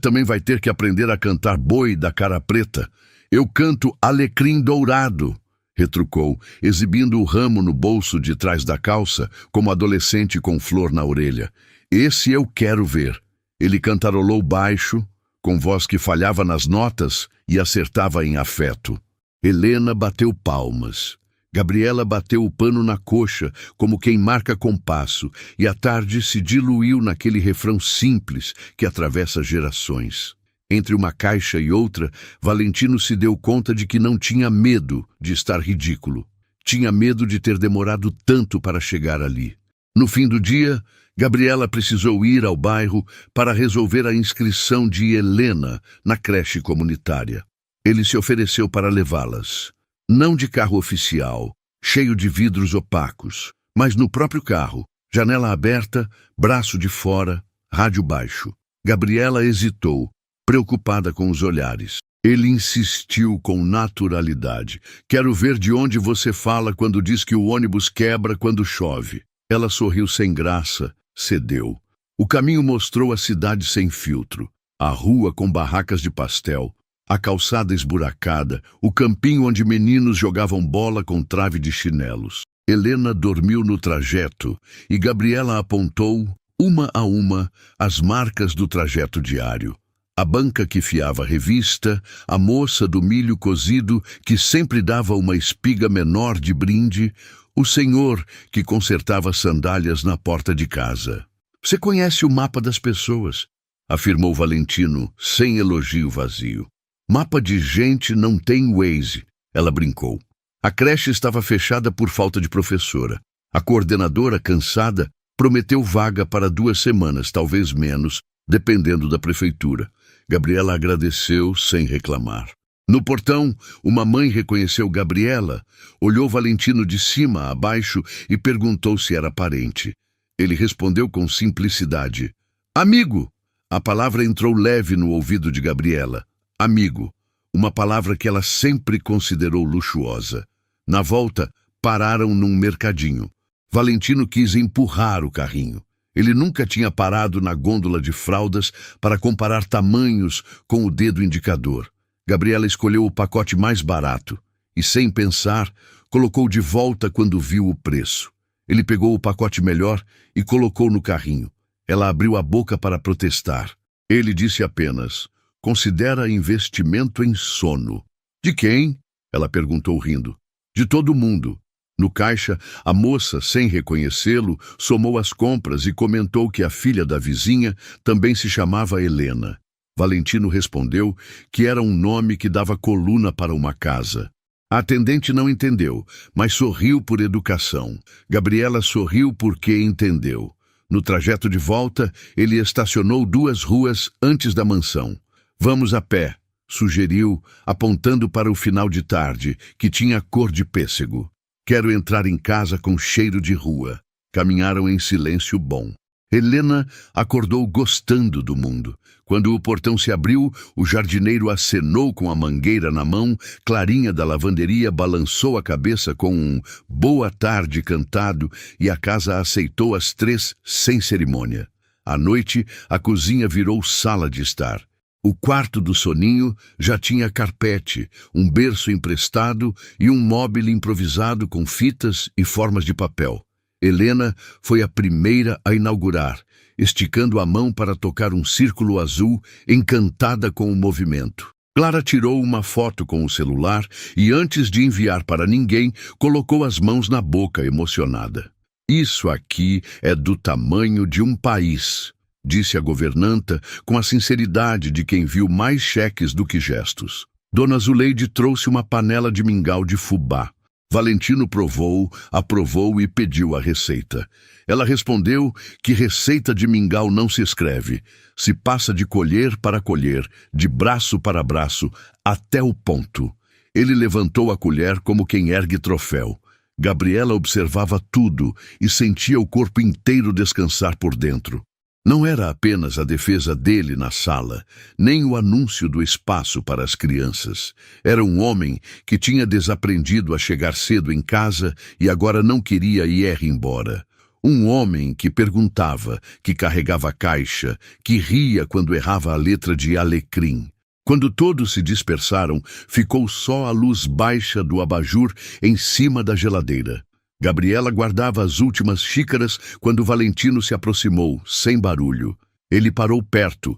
Também vai ter que aprender a cantar Boi da Cara Preta. Eu canto Alecrim Dourado, retrucou, exibindo o ramo no bolso de trás da calça, como adolescente com flor na orelha. Esse eu quero ver. Ele cantarolou baixo, com voz que falhava nas notas e acertava em afeto. Helena bateu palmas. Gabriela bateu o pano na coxa, como quem marca compasso, e a tarde se diluiu naquele refrão simples que atravessa gerações. Entre uma caixa e outra, Valentino se deu conta de que não tinha medo de estar ridículo. Tinha medo de ter demorado tanto para chegar ali. No fim do dia, Gabriela precisou ir ao bairro para resolver a inscrição de Helena na creche comunitária. Ele se ofereceu para levá-las. Não de carro oficial, cheio de vidros opacos, mas no próprio carro, janela aberta, braço de fora, rádio baixo. Gabriela hesitou, preocupada com os olhares. Ele insistiu com naturalidade. Quero ver de onde você fala quando diz que o ônibus quebra quando chove. Ela sorriu sem graça, cedeu. O caminho mostrou a cidade sem filtro, a rua com barracas de pastel, a calçada esburacada, o campinho onde meninos jogavam bola com trave de chinelos. Helena dormiu no trajeto e Gabriela apontou, uma a uma, as marcas do trajeto diário. A banca que fiava revista, a moça do milho cozido que sempre dava uma espiga menor de brinde, o senhor que consertava sandálias na porta de casa. Você conhece o mapa das pessoas, afirmou Valentino, sem elogio vazio. Mapa de gente não tem Waze, ela brincou. A creche estava fechada por falta de professora. A coordenadora, cansada, prometeu vaga para 2 semanas, talvez menos, dependendo da prefeitura. Gabriela agradeceu sem reclamar. No portão, uma mãe reconheceu Gabriela, olhou Valentino de cima a baixo e perguntou se era parente. Ele respondeu com simplicidade. Amigo! A palavra entrou leve no ouvido de Gabriela. Amigo, uma palavra que ela sempre considerou luxuosa. Na volta, pararam num mercadinho. Valentino quis empurrar o carrinho. Ele nunca tinha parado na gôndola de fraldas para comparar tamanhos com o dedo indicador. Gabriela escolheu o pacote mais barato e, sem pensar, colocou de volta quando viu o preço. Ele pegou o pacote melhor e colocou no carrinho. Ela abriu a boca para protestar. Ele disse apenas: "Considera investimento em sono." "De quem?" ela perguntou rindo. "De todo mundo." No caixa, a moça, sem reconhecê-lo, somou as compras e comentou que a filha da vizinha também se chamava Helena. Valentino respondeu que era um nome que dava coluna para uma casa. A atendente não entendeu, mas sorriu por educação. Gabriela sorriu porque entendeu. No trajeto de volta, ele estacionou 2 ruas antes da mansão. "Vamos a pé", sugeriu, apontando para o final de tarde, que tinha cor de pêssego. "Quero entrar em casa com cheiro de rua." Caminharam em silêncio bom. Helena acordou gostando do mundo. Quando o portão se abriu, o jardineiro acenou com a mangueira na mão, Clarinha da lavanderia balançou a cabeça com um "boa tarde" cantado e a casa aceitou as 3 sem cerimônia. À noite, a cozinha virou sala de estar. O quarto do soninho já tinha carpete, um berço emprestado e um móvel improvisado com fitas e formas de papel. Helena foi a primeira a inaugurar, esticando a mão para tocar um círculo azul, encantada com o movimento. Clara tirou uma foto com o celular e, antes de enviar para ninguém, colocou as mãos na boca, emocionada. "Isso aqui é do tamanho de um país", disse a governanta com a sinceridade de quem viu mais cheques do que gestos. Dona Zuleide trouxe uma panela de mingau de fubá. Valentino provou, aprovou e pediu a receita. Ela respondeu que receita de mingau não se escreve, se passa de colher para colher, de braço para braço, até o ponto. Ele levantou a colher como quem ergue troféu. Gabriela observava tudo e sentia o corpo inteiro descansar por dentro. Não era apenas a defesa dele na sala, nem o anúncio do espaço para as crianças. Era um homem que tinha desaprendido a chegar cedo em casa e agora não queria ir embora. Um homem que perguntava, que carregava a caixa, que ria quando errava a letra de alecrim. Quando todos se dispersaram, ficou só a luz baixa do abajur em cima da geladeira. Gabriela guardava as últimas xícaras quando Valentino se aproximou, sem barulho. Ele parou perto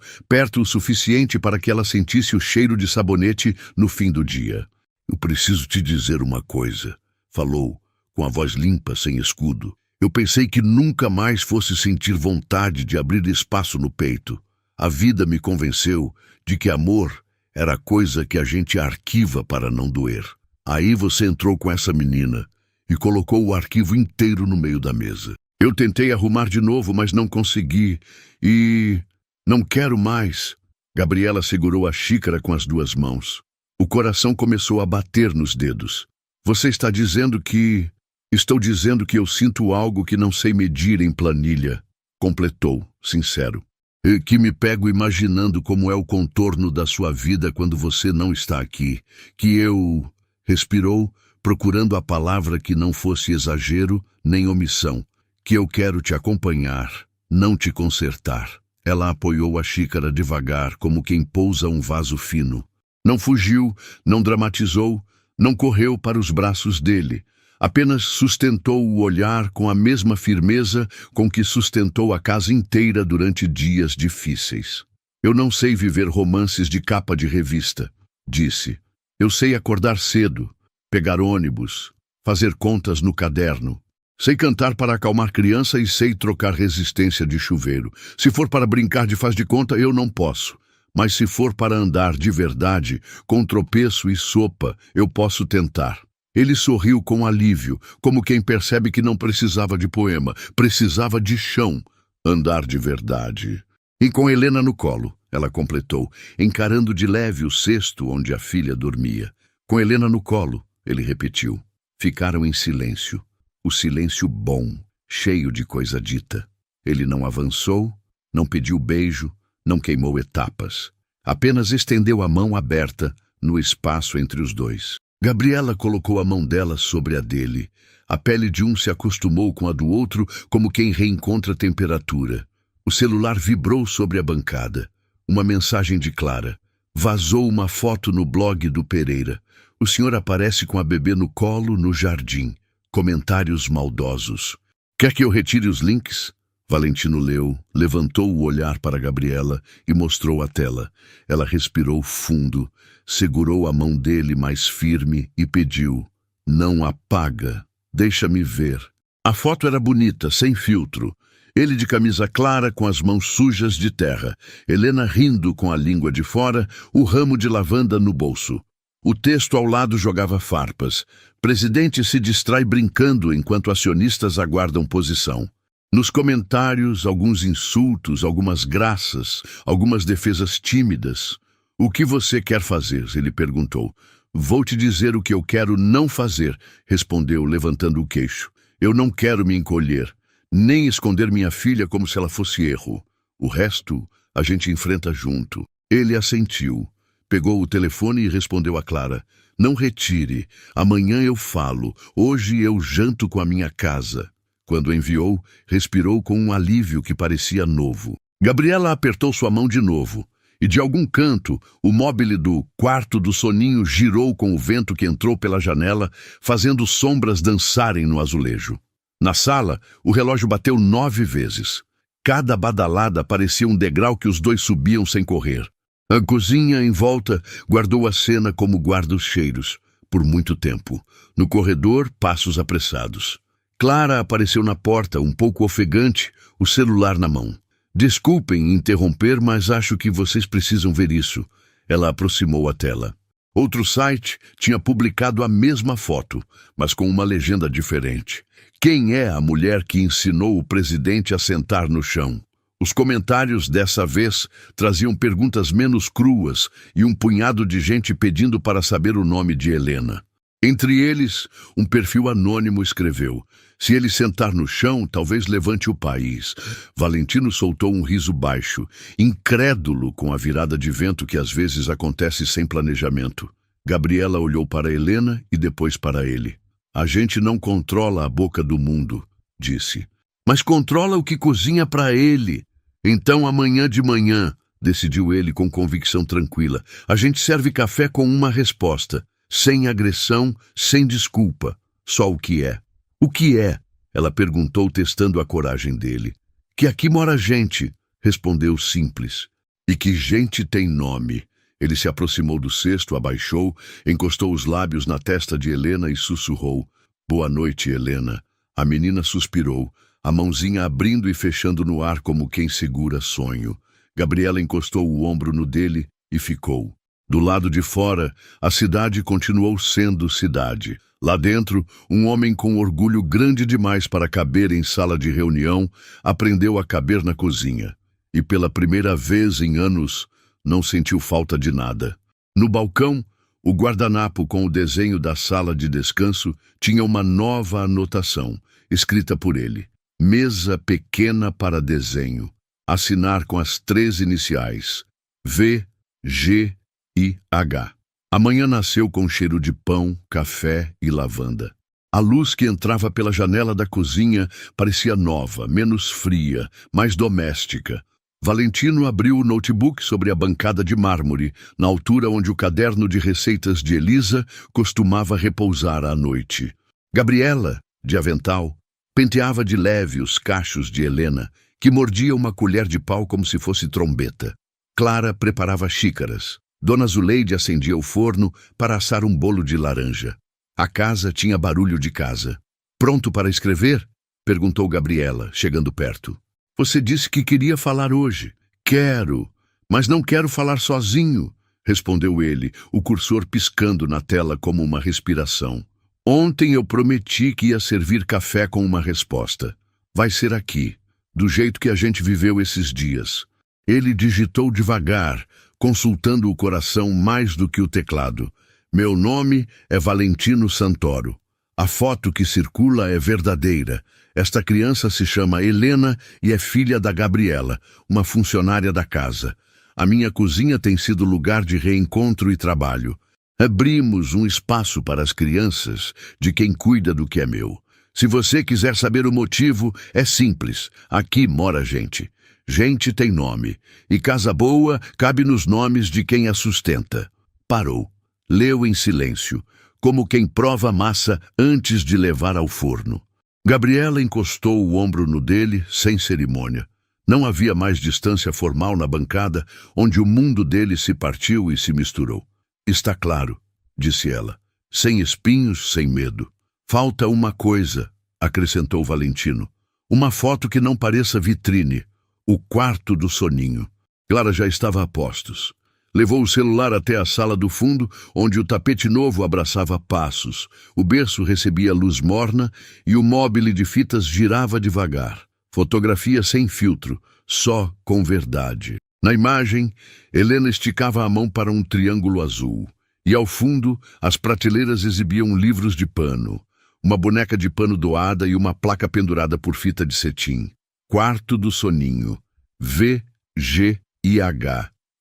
o suficiente para que ela sentisse o cheiro de sabonete no fim do dia. "Eu preciso te dizer uma coisa", falou, com a voz limpa, sem escudo. "Eu pensei que nunca mais fosse sentir vontade de abrir espaço no peito. A vida me convenceu de que amor era coisa que a gente arquiva para não doer. Aí você entrou com essa menina e colocou o arquivo inteiro no meio da mesa. Eu tentei arrumar de novo, mas não consegui. E não quero mais." Gabriela segurou a xícara com as 2 mãos. O coração começou a bater nos dedos. "Você está dizendo que... Estou dizendo que eu sinto algo que não sei medir em planilha", completou, sincero. "E que me pego imaginando como é o contorno da sua vida quando você não está aqui. Que eu..." Respirou, procurando a palavra que não fosse exagero nem omissão. "Que eu quero te acompanhar, não te consertar." Ela apoiou a xícara devagar, como quem pousa um vaso fino. Não fugiu, não dramatizou, não correu para os braços dele. Apenas sustentou o olhar com a mesma firmeza com que sustentou a casa inteira durante dias difíceis. "Eu não sei viver romances de capa de revista", disse. "Eu sei acordar cedo, pegar ônibus, fazer contas no caderno. Sei cantar para acalmar criança e sei trocar resistência de chuveiro. Se for para brincar de faz de conta, eu não posso. Mas se for para andar de verdade, com tropeço e sopa, eu posso tentar." Ele sorriu com alívio, como quem percebe que não precisava de poema, precisava de chão. "Andar de verdade." "E com Helena no colo", ela completou, encarando de leve o cesto onde a filha dormia. "Com Helena no colo", ele repetiu. Ficaram em silêncio. O silêncio bom, cheio de coisa dita. Ele não avançou, não pediu beijo, não queimou etapas. Apenas estendeu a mão aberta no espaço entre os dois. Gabriela colocou a mão dela sobre a dele. A pele de um se acostumou com a do outro como quem reencontra temperatura. O celular vibrou sobre a bancada. Uma mensagem de Clara. Vazou uma foto no blog do Pereira. O senhor aparece com a bebê no colo no jardim. Comentários maldosos. Quer que eu retire os links? Valentino leu, levantou o olhar para Gabriela e mostrou a tela. Ela respirou fundo, segurou a mão dele mais firme e pediu: não apaga, deixa-me ver. A foto era bonita, sem filtro. Ele de camisa clara com as mãos sujas de terra. Helena rindo com a língua de fora, o ramo de lavanda no bolso. O texto ao lado jogava farpas. Presidente se distrai brincando enquanto acionistas aguardam posição. Nos comentários, alguns insultos, algumas graças, algumas defesas tímidas. O que você quer fazer? Ele perguntou. Vou te dizer o que eu quero não fazer, respondeu, levantando o queixo. Eu não quero me encolher, nem esconder minha filha como se ela fosse erro. O resto, a gente enfrenta junto. Ele assentiu. Pegou o telefone e respondeu a Clara. Não retire. Amanhã eu falo. Hoje eu janto com a minha casa. Quando enviou, respirou com um alívio que parecia novo. Gabriela apertou sua mão de novo. E de algum canto, o móbile do quarto do soninho girou com o vento que entrou pela janela, fazendo sombras dançarem no azulejo. Na sala, o relógio bateu 9 vezes. Cada badalada parecia um degrau que os dois subiam sem correr. A cozinha, em volta, guardou a cena como guarda os cheiros, por muito tempo. No corredor, passos apressados. Clara apareceu na porta, um pouco ofegante, o celular na mão. Desculpem interromper, mas acho que vocês precisam ver isso. Ela aproximou a tela. Outro site tinha publicado a mesma foto, mas com uma legenda diferente. Quem é a mulher que ensinou o presidente a sentar no chão? Os comentários dessa vez traziam perguntas menos cruas e um punhado de gente pedindo para saber o nome de Helena. Entre eles, um perfil anônimo escreveu: se ele sentar no chão, talvez levante o país. Valentino soltou um riso baixo, incrédulo com a virada de vento que às vezes acontece sem planejamento. Gabriela olhou para Helena e depois para ele. A gente não controla a boca do mundo, disse. Mas controla o que cozinha para ele. Então amanhã de manhã, decidiu ele com convicção tranquila, a gente serve café com uma resposta. Sem agressão, sem desculpa, só o que é. O que é? Ela perguntou, testando a coragem dele. Que aqui mora gente, respondeu simples. E que gente tem nome. Ele se aproximou do cesto, abaixou, encostou os lábios na testa de Helena e sussurrou. Boa noite, Helena. A menina suspirou, a mãozinha abrindo e fechando no ar como quem segura sonho. Gabriela encostou o ombro no dele e ficou. Do lado de fora, a cidade continuou sendo cidade. Lá dentro, um homem com orgulho grande demais para caber em sala de reunião aprendeu a caber na cozinha. E pela primeira vez em anos, não sentiu falta de nada. No balcão, o guardanapo com o desenho da sala de descanso tinha uma nova anotação, escrita por ele. Mesa pequena para desenho. Assinar com as 3 iniciais. V, G e H. Amanhã nasceu com cheiro de pão, café e lavanda. A luz que entrava pela janela da cozinha parecia nova, menos fria, mais doméstica. Valentino abriu o notebook sobre a bancada de mármore, na altura onde o caderno de receitas de Elisa costumava repousar à noite. Gabriela, de avental, penteava de leve os cachos de Helena, que mordia uma colher de pau como se fosse trombeta. Clara preparava xícaras. Dona Zuleide acendia o forno para assar um bolo de laranja. A casa tinha barulho de casa. Pronto para escrever? Perguntou Gabriela, chegando perto. Você disse que queria falar hoje. Quero, mas não quero falar sozinho, respondeu ele, o cursor piscando na tela como uma respiração. Ontem eu prometi que ia servir café com uma resposta. Vai ser aqui, do jeito que a gente viveu esses dias. Ele digitou devagar, consultando o coração mais do que o teclado. Meu nome é Valentino Santoro. A foto que circula é verdadeira. Esta criança se chama Helena e é filha da Gabriela, uma funcionária da casa. A minha cozinha tem sido lugar de reencontro e trabalho. Abrimos um espaço para as crianças de quem cuida do que é meu. Se você quiser saber o motivo, é simples. Aqui mora gente. Gente tem nome. E casa boa cabe nos nomes de quem a sustenta. Parou. Leu em silêncio, como quem prova a massa antes de levar ao forno. Gabriela encostou o ombro no dele, sem cerimônia. Não havia mais distância formal na bancada, onde o mundo dele se partiu e se misturou. Está claro, disse ela, sem espinhos, sem medo. Falta uma coisa, acrescentou Valentino. Uma foto que não pareça vitrine. O quarto do soninho. Clara já estava a postos. Levou o celular até a sala do fundo, onde o tapete novo abraçava passos. O berço recebia luz morna e o móbile de fitas girava devagar. Fotografia sem filtro, só com verdade. Na imagem, Helena esticava a mão para um triângulo azul. E ao fundo, as prateleiras exibiam livros de pano. Uma boneca de pano doada e uma placa pendurada por fita de cetim. Quarto do soninho. V-G-I-H.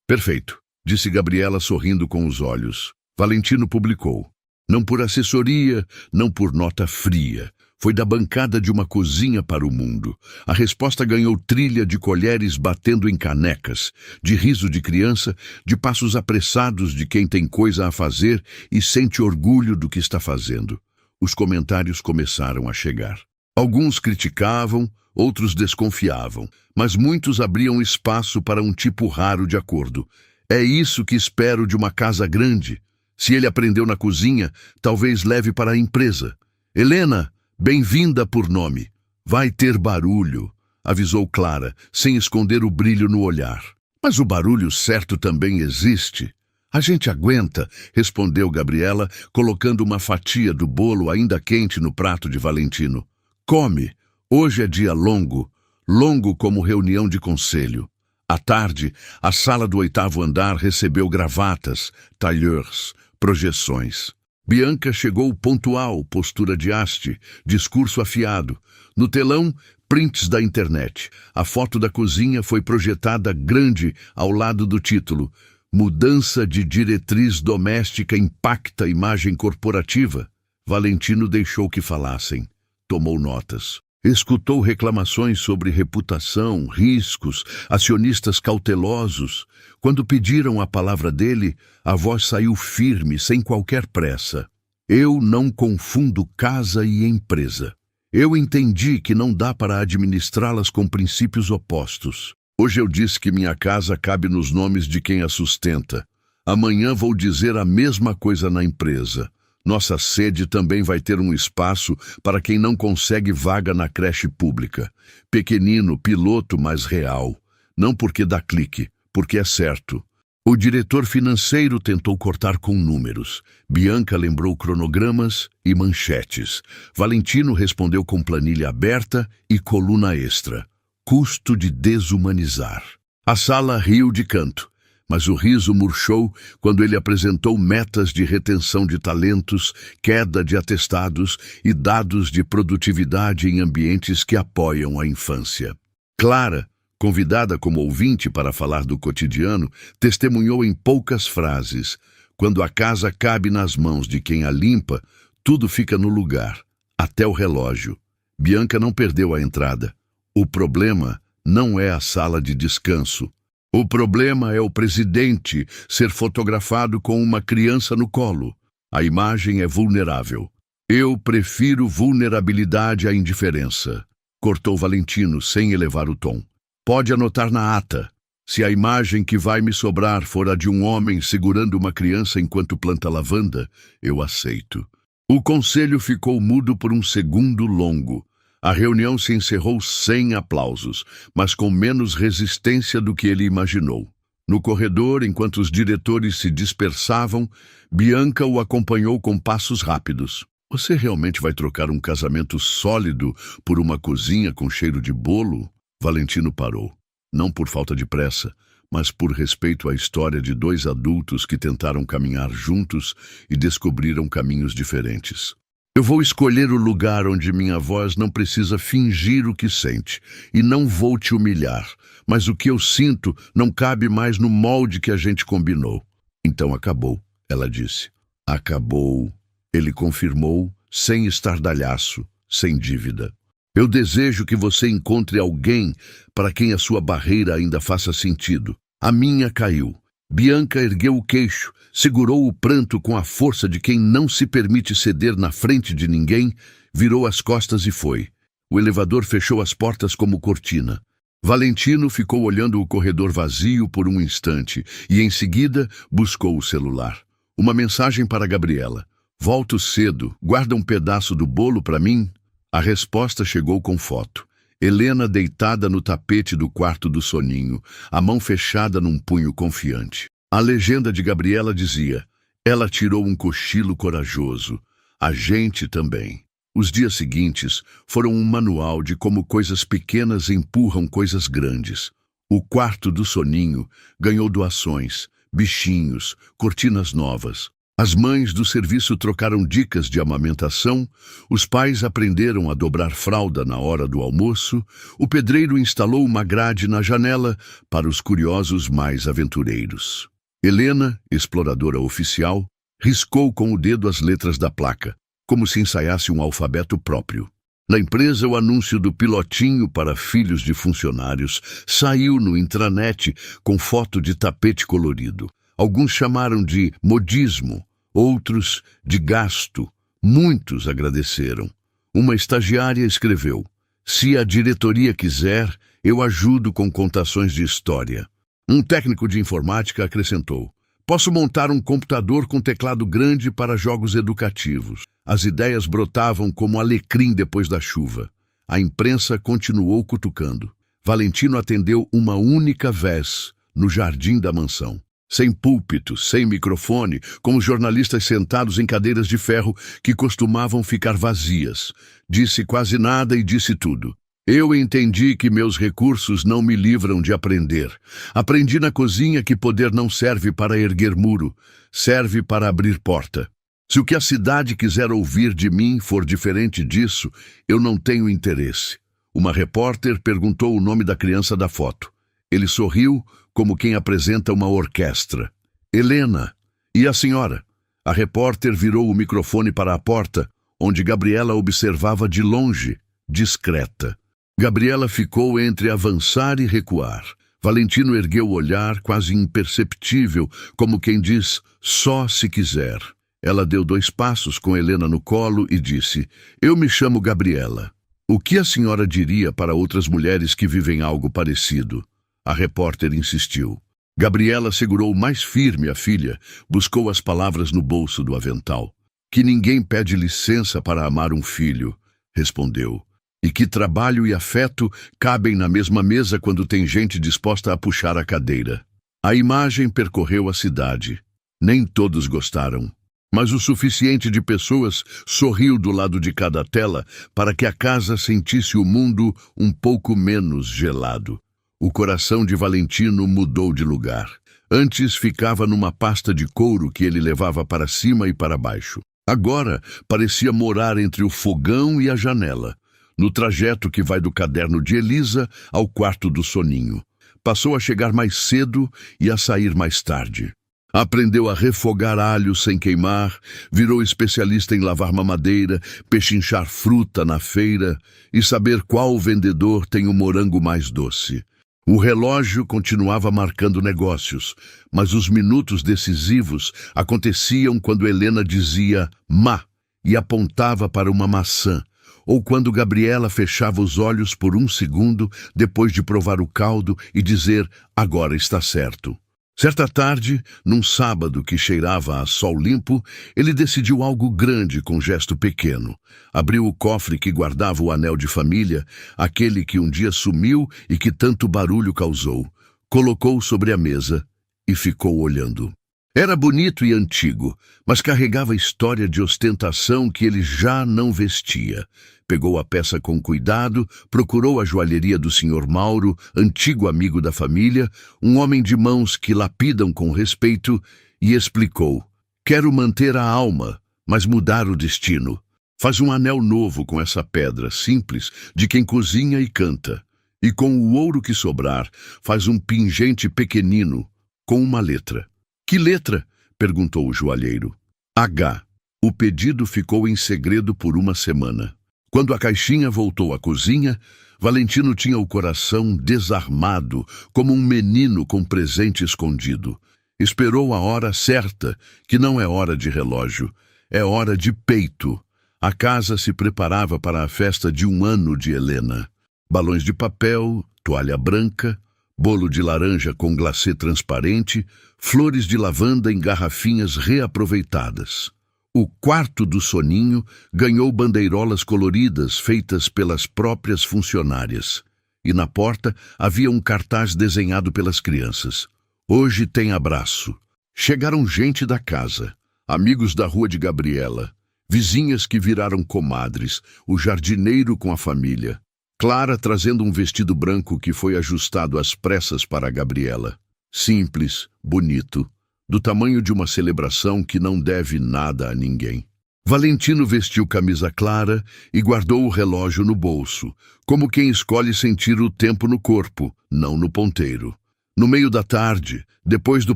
Perfeito, disse Gabriela sorrindo com os olhos. Valentino publicou. Não por assessoria, não por nota fria. Foi da bancada de uma cozinha para o mundo. A resposta ganhou trilha de colheres batendo em canecas, de riso de criança, de passos apressados de quem tem coisa a fazer e sente orgulho do que está fazendo. Os comentários começaram a chegar. Alguns criticavam, outros desconfiavam, mas muitos abriam espaço para um tipo raro de acordo. É isso que espero de uma casa grande. Se ele aprendeu na cozinha, talvez leve para a empresa. Helena, bem-vinda por nome. Vai ter barulho, avisou Clara, sem esconder o brilho no olhar. Mas o barulho certo também existe. A gente aguenta, respondeu Gabriela, colocando uma fatia do bolo ainda quente no prato de Valentino. Come, hoje é dia longo, longo como reunião de conselho. À tarde, a sala do 8º andar recebeu gravatas, tailleurs, projeções. Bianca chegou pontual, postura de haste, discurso afiado. No telão, prints da internet. A foto da cozinha foi projetada grande ao lado do título. Mudança de diretriz doméstica impacta a imagem corporativa. Valentino deixou que falassem. Tomou notas. Escutou reclamações sobre reputação, riscos, acionistas cautelosos. Quando pediram a palavra dele, a voz saiu firme, sem qualquer pressa. Eu não confundo casa e empresa. Eu entendi que não dá para administrá-las com princípios opostos. Hoje eu disse que minha casa cabe nos nomes de quem a sustenta. Amanhã vou dizer a mesma coisa na empresa. Nossa sede também vai ter um espaço para quem não consegue vaga na creche pública. Pequenino, piloto, mas real. Não porque dá clique, porque é certo. O diretor financeiro tentou cortar com números. Bianca lembrou cronogramas e manchetes. Valentino respondeu com planilha aberta e coluna extra. Custo de desumanizar. A sala riu de canto. Mas o riso murchou quando ele apresentou metas de retenção de talentos, queda de atestados e dados de produtividade em ambientes que apoiam a infância. Clara, convidada como ouvinte para falar do cotidiano, testemunhou em poucas frases. Quando a casa cabe nas mãos de quem a limpa, tudo fica no lugar, até o relógio. Bianca não perdeu a entrada. O problema não é a sala de descanso. O problema é o presidente ser fotografado com uma criança no colo. A imagem é vulnerável. Eu prefiro vulnerabilidade à indiferença, cortou Valentino sem elevar o tom. Pode anotar na ata. Se a imagem que vai me sobrar for a de um homem segurando uma criança enquanto planta lavanda, eu aceito. O conselho ficou mudo por um segundo longo. A reunião se encerrou sem aplausos, mas com menos resistência do que ele imaginou. No corredor, enquanto os diretores se dispersavam, Bianca o acompanhou com passos rápidos. Você realmente vai trocar um casamento sólido por uma cozinha com cheiro de bolo? Valentino parou. Não por falta de pressa, mas por respeito à história de dois adultos que tentaram caminhar juntos e descobriram caminhos diferentes. Eu vou escolher o lugar onde minha voz não precisa fingir o que sente, e não vou te humilhar, mas o que eu sinto não cabe mais no molde que a gente combinou. Então acabou, ela disse. Acabou, ele confirmou, sem estardalhaço, sem dívida. Eu desejo que você encontre alguém para quem a sua barreira ainda faça sentido. A minha caiu. Bianca ergueu o queixo, segurou o pranto com a força de quem não se permite ceder na frente de ninguém, virou as costas e foi. O elevador fechou as portas como cortina. Valentino ficou olhando o corredor vazio por um instante e, em seguida, buscou o celular. Uma mensagem para Gabriela. Volto cedo, guarda um pedaço do bolo para mim? A resposta chegou com foto. Helena deitada no tapete do quarto do soninho, a mão fechada num punho confiante. A legenda de Gabriela dizia: ela tirou um cochilo corajoso. A gente também. Os dias seguintes foram um manual de como coisas pequenas empurram coisas grandes. O quarto do soninho ganhou doações, bichinhos, cortinas novas. As mães do serviço trocaram dicas de amamentação, os pais aprenderam a dobrar fralda na hora do almoço, o pedreiro instalou uma grade na janela para os curiosos mais aventureiros. Helena, exploradora oficial, riscou com o dedo as letras da placa, como se ensaiasse um alfabeto próprio. Na empresa, o anúncio do pilotinho para filhos de funcionários saiu no intranet com foto de tapete colorido. Alguns chamaram de modismo, outros de gasto. Muitos agradeceram. Uma estagiária escreveu: se a diretoria quiser, eu ajudo com contações de história. Um técnico de informática acrescentou: posso montar um computador com teclado grande para jogos educativos. As ideias brotavam como alecrim depois da chuva. A imprensa continuou cutucando. Valentino atendeu uma única vez no jardim da mansão. Sem púlpito, sem microfone, com os jornalistas sentados em cadeiras de ferro que costumavam ficar vazias. Disse quase nada e disse tudo. Eu entendi que meus recursos não me livram de aprender. Aprendi na cozinha que poder não serve para erguer muro, serve para abrir porta. Se o que a cidade quiser ouvir de mim for diferente disso, eu não tenho interesse. Uma repórter perguntou o nome da criança da foto. Ele sorriu, como quem apresenta uma orquestra. Helena. E a senhora? A repórter virou o microfone para a porta, onde Gabriela observava de longe, discreta. Gabriela ficou entre avançar e recuar. Valentino ergueu o olhar, quase imperceptível, como quem diz, só se quiser. Ela deu 2 passos com Helena no colo e disse: eu me chamo Gabriela. O que a senhora diria para outras mulheres que vivem algo parecido? A repórter insistiu. Gabriela segurou mais firme a filha, buscou as palavras no bolso do avental. Que ninguém pede licença para amar um filho, respondeu. E que trabalho e afeto cabem na mesma mesa quando tem gente disposta a puxar a cadeira. A imagem percorreu a cidade. Nem todos gostaram, mas o suficiente de pessoas sorriu do lado de cada tela para que a casa sentisse o mundo um pouco menos gelado. O coração de Valentino mudou de lugar. Antes ficava numa pasta de couro que ele levava para cima e para baixo. Agora parecia morar entre o fogão e a janela, no trajeto que vai do caderno de Elisa ao quarto do soninho. Passou a chegar mais cedo e a sair mais tarde. Aprendeu a refogar alho sem queimar, virou especialista em lavar mamadeira, pechinchar fruta na feira e saber qual vendedor tem o morango mais doce. O relógio continuava marcando negócios, mas os minutos decisivos aconteciam quando Helena dizia "má" e apontava para uma maçã, ou quando Gabriela fechava os olhos por 1 segundo depois de provar o caldo e dizer "agora está certo". Certa tarde, num sábado que cheirava a sol limpo, ele decidiu algo grande com gesto pequeno. Abriu o cofre que guardava o anel de família, aquele que um dia sumiu e que tanto barulho causou. Colocou sobre a mesa e ficou olhando. Era bonito e antigo, mas carregava história de ostentação que ele já não vestia. Pegou a peça com cuidado, procurou a joalheria do Sr. Mauro, antigo amigo da família, um homem de mãos que lapidam com respeito, e explicou: quero manter a alma, mas mudar o destino. Faz um anel novo com essa pedra simples de quem cozinha e canta. E com o ouro que sobrar, faz um pingente pequenino com uma letra. Que letra? Perguntou o joalheiro. H. O pedido ficou em segredo por uma semana. Quando a caixinha voltou à cozinha, Valentino tinha o coração desarmado, como um menino com presente escondido. Esperou a hora certa, que não é hora de relógio, é hora de peito. A casa se preparava para a festa de 1 ano de Helena. Balões de papel, toalha branca, bolo de laranja com glacê transparente, flores de lavanda em garrafinhas reaproveitadas. O quarto do soninho ganhou bandeirolas coloridas feitas pelas próprias funcionárias. E na porta havia um cartaz desenhado pelas crianças. Hoje tem abraço. Chegaram gente da casa, amigos da rua de Gabriela, vizinhas que viraram comadres, o jardineiro com a família. Clara trazendo um vestido branco que foi ajustado às pressas para a Gabriela. Simples, bonito, do tamanho de uma celebração que não deve nada a ninguém. Valentino vestiu camisa clara e guardou o relógio no bolso, como quem escolhe sentir o tempo no corpo, não no ponteiro. No meio da tarde, depois do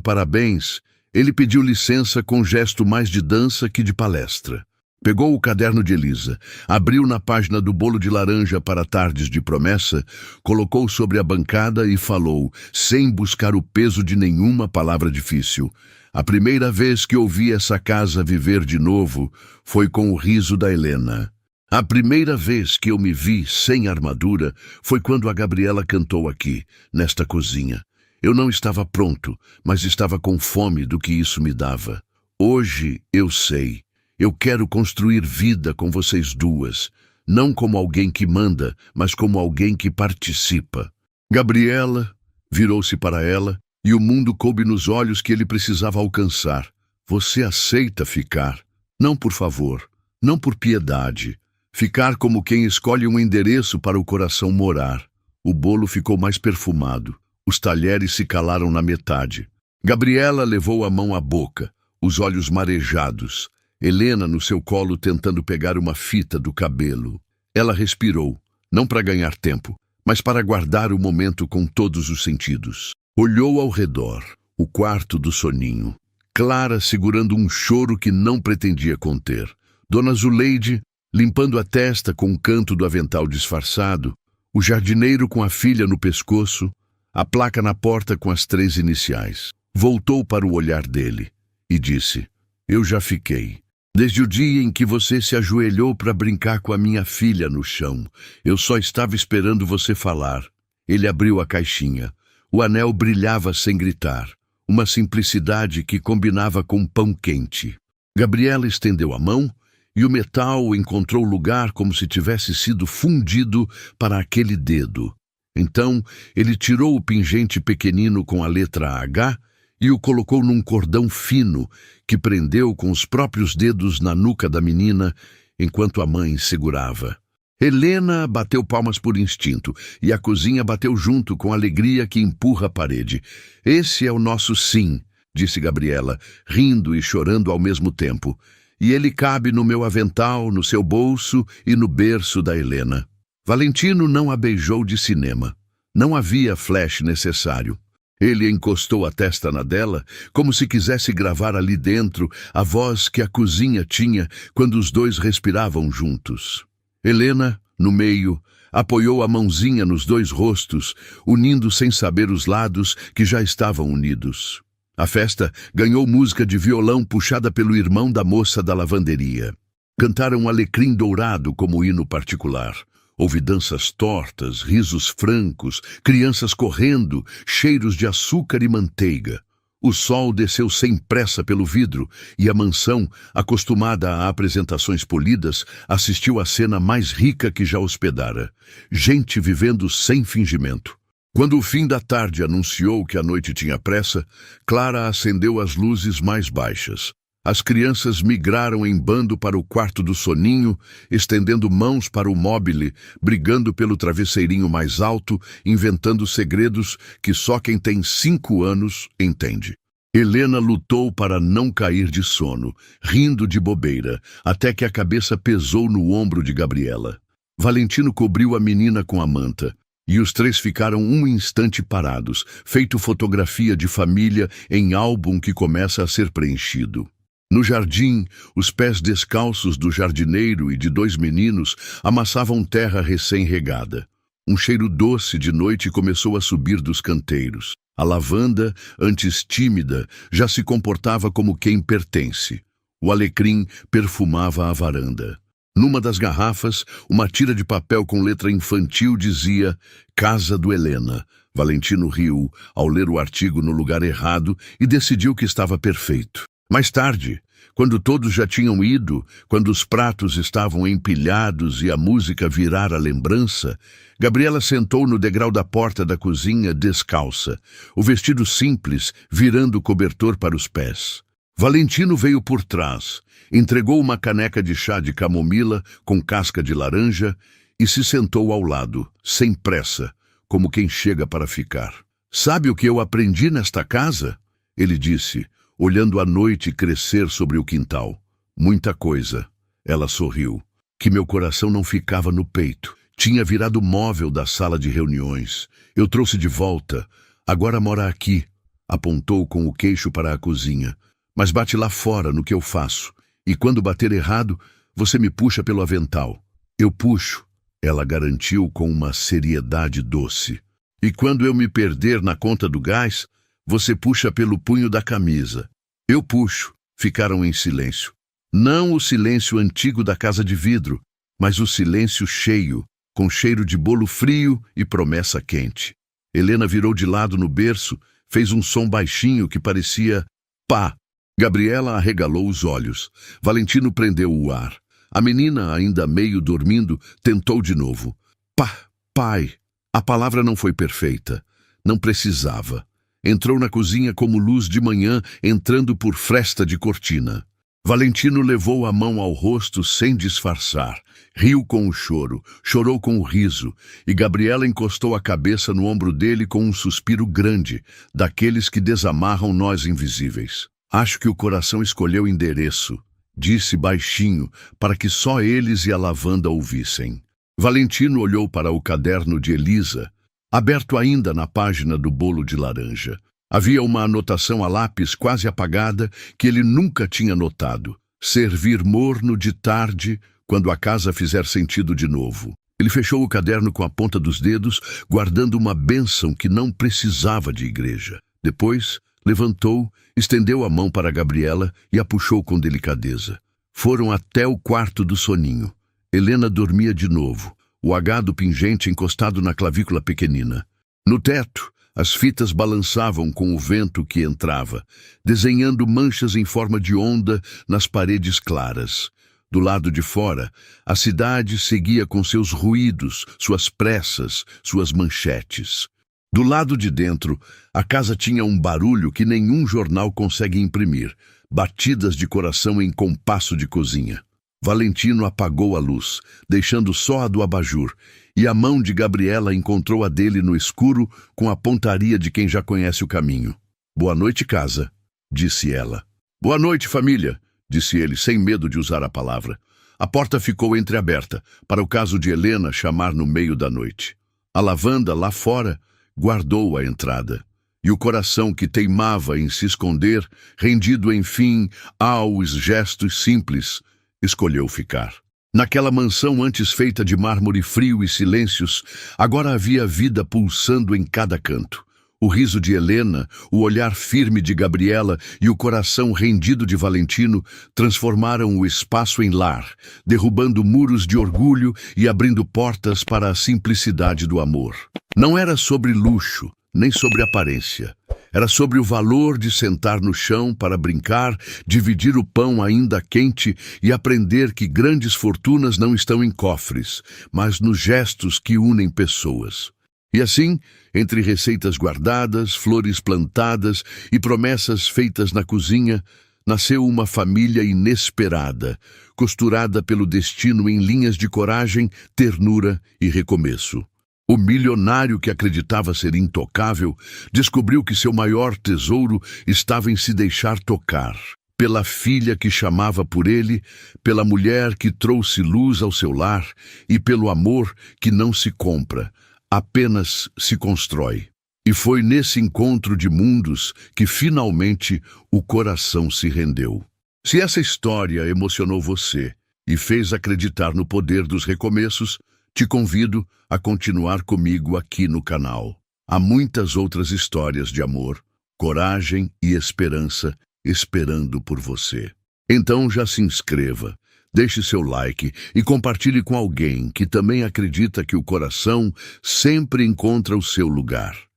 parabéns, ele pediu licença com gesto mais de dança que de palestra. Pegou o caderno de Elisa, abriu na página do bolo de laranja para tardes de promessa, colocou sobre a bancada e falou, sem buscar o peso de nenhuma palavra difícil. A primeira vez que ouvi essa casa viver de novo foi com o riso da Helena. A primeira vez que eu me vi sem armadura foi quando a Gabriela cantou aqui, nesta cozinha. Eu não estava pronto, mas estava com fome do que isso me dava. Hoje eu sei. Eu quero construir vida com vocês duas, não como alguém que manda, mas como alguém que participa. Gabriela virou-se para ela e o mundo coube nos olhos que ele precisava alcançar. Você aceita ficar? Não por favor, não por piedade. Ficar como quem escolhe um endereço para o coração morar. O bolo ficou mais perfumado. Os talheres se calaram na metade. Gabriela levou a mão à boca, os olhos marejados. Helena no seu colo tentando pegar uma fita do cabelo. Ela respirou, não para ganhar tempo, mas para guardar o momento com todos os sentidos. Olhou ao redor, o quarto do soninho. Clara segurando um choro que não pretendia conter. Dona Zuleide limpando a testa com o canto do avental disfarçado. O jardineiro com a filha no pescoço. A placa na porta com as 3 iniciais. Voltou para o olhar dele e disse, eu já fiquei. Desde o dia em que você se ajoelhou para brincar com a minha filha no chão, eu só estava esperando você falar. Ele abriu a caixinha. O anel brilhava sem gritar. Uma simplicidade que combinava com pão quente. Gabriela estendeu a mão e o metal encontrou lugar como se tivesse sido fundido para aquele dedo. Então, ele tirou o pingente pequenino com a letra H e o colocou num cordão fino que prendeu com os próprios dedos na nuca da menina enquanto a mãe segurava. Helena bateu palmas por instinto e a cozinha bateu junto com alegria que empurra a parede. Esse é o nosso sim, disse Gabriela, rindo e chorando ao mesmo tempo. E ele cabe no meu avental, no seu bolso e no berço da Helena. Valentino não a beijou de cinema. Não havia flash necessário. Ele encostou a testa na dela, como se quisesse gravar ali dentro a voz que a cozinha tinha quando os dois respiravam juntos. Helena, no meio, apoiou a mãozinha nos 2 rostos, unindo sem saber os lados que já estavam unidos. A festa ganhou música de violão puxada pelo irmão da moça da lavanderia. Cantaram Alecrim Dourado como hino particular. Houve danças tortas, risos francos, crianças correndo, cheiros de açúcar e manteiga. O sol desceu sem pressa pelo vidro e a mansão, acostumada a apresentações polidas, assistiu à cena mais rica que já hospedara. Gente vivendo sem fingimento. Quando o fim da tarde anunciou que a noite tinha pressa, Clara acendeu as luzes mais baixas. As crianças migraram em bando para o quarto do soninho, estendendo mãos para o móbile, brigando pelo travesseirinho mais alto, inventando segredos que só quem tem 5 anos entende. Helena lutou para não cair de sono, rindo de bobeira, até que a cabeça pesou no ombro de Gabriela. Valentino cobriu a menina com a manta, e os três ficaram um instante parados, feito fotografia de família em álbum que começa a ser preenchido. No jardim, os pés descalços do jardineiro e de dois meninos amassavam terra recém-regada. Um cheiro doce de noite começou a subir dos canteiros. A lavanda, antes tímida, já se comportava como quem pertence. O alecrim perfumava a varanda. Numa das garrafas, uma tira de papel com letra infantil dizia Casa do Helena. Valentino riu ao ler o artigo no lugar errado e decidiu que estava perfeito. Mais tarde, quando todos já tinham ido, quando os pratos estavam empilhados e a música virara lembrança, Gabriela sentou no degrau da porta da cozinha descalça, o vestido simples virando o cobertor para os pés. Valentino veio por trás, entregou uma caneca de chá de camomila com casca de laranja e se sentou ao lado, sem pressa, como quem chega para ficar. "Sabe o que eu aprendi nesta casa?" ele disse, olhando a noite crescer sobre o quintal. "Muita coisa." Ela sorriu. "Que meu coração não ficava no peito. Tinha virado móvel da sala de reuniões. Eu trouxe de volta. Agora mora aqui." Apontou com o queixo para a cozinha. "Mas bate lá fora no que eu faço. E quando bater errado, você me puxa pelo avental." "Eu puxo," ela garantiu com uma seriedade doce. "E quando eu me perder na conta do gás, você puxa pelo punho da camisa." "Eu puxo." Ficaram em silêncio. Não o silêncio antigo da casa de vidro, mas o silêncio cheio, com cheiro de bolo frio e promessa quente. Helena virou de lado no berço, fez um som baixinho que parecia pá. Gabriela arregalou os olhos. Valentino prendeu o ar. A menina, ainda meio dormindo, tentou de novo. "Pá, pai." A palavra não foi perfeita. Não precisava. Entrou na cozinha como luz de manhã entrando por fresta de cortina. Valentino levou a mão ao rosto sem disfarçar. Riu com o choro, chorou com o riso, e Gabriela encostou a cabeça no ombro dele com um suspiro grande, daqueles que desamarram nós invisíveis. "Acho que o coração escolheu endereço," disse baixinho, para que só eles e a lavanda ouvissem. Valentino olhou para o caderno de Elisa, aberto ainda na página do bolo de laranja. Havia uma anotação a lápis quase apagada que ele nunca tinha notado. "Servir morno de tarde, quando a casa fizer sentido de novo." Ele fechou o caderno com a ponta dos dedos, guardando uma bênção que não precisava de igreja. Depois, levantou, estendeu a mão para Gabriela e a puxou com delicadeza. Foram até o quarto do soninho. Helena dormia de novo, o agado pingente encostado na clavícula pequenina. No teto, as fitas balançavam com o vento que entrava, desenhando manchas em forma de onda nas paredes claras. Do lado de fora, a cidade seguia com seus ruídos, suas pressas, suas manchetes. Do lado de dentro, a casa tinha um barulho que nenhum jornal consegue imprimir, batidas de coração em compasso de cozinha. Valentino apagou a luz, deixando só a do abajur, e a mão de Gabriela encontrou a dele no escuro com a pontaria de quem já conhece o caminho. "Boa noite, casa," disse ela. "Boa noite, família," disse ele, sem medo de usar a palavra. A porta ficou entreaberta, para o caso de Helena chamar no meio da noite. A lavanda, lá fora, guardou a entrada. E o coração que teimava em se esconder, rendido, enfim, aos gestos simples, escolheu ficar. Naquela mansão antes feita de mármore frio e silêncios, agora havia vida pulsando em cada canto. O riso de Helena, o olhar firme de Gabriela e o coração rendido de Valentino transformaram o espaço em lar, derrubando muros de orgulho e abrindo portas para a simplicidade do amor. Não era sobre luxo, nem sobre aparência. Era sobre o valor de sentar no chão para brincar, dividir o pão ainda quente e aprender que grandes fortunas não estão em cofres, mas nos gestos que unem pessoas. E assim, entre receitas guardadas, flores plantadas e promessas feitas na cozinha, nasceu uma família inesperada, costurada pelo destino em linhas de coragem, ternura e recomeço. O milionário que acreditava ser intocável descobriu que seu maior tesouro estava em se deixar tocar. Pela filha que chamava por ele, pela mulher que trouxe luz ao seu lar e pelo amor que não se compra, apenas se constrói. E foi nesse encontro de mundos que finalmente o coração se rendeu. Se essa história emocionou você e fez acreditar no poder dos recomeços, te convido a continuar comigo aqui no canal. Há muitas outras histórias de amor, coragem e esperança esperando por você. Então já se inscreva, deixe seu like e compartilhe com alguém que também acredita que o coração sempre encontra o seu lugar.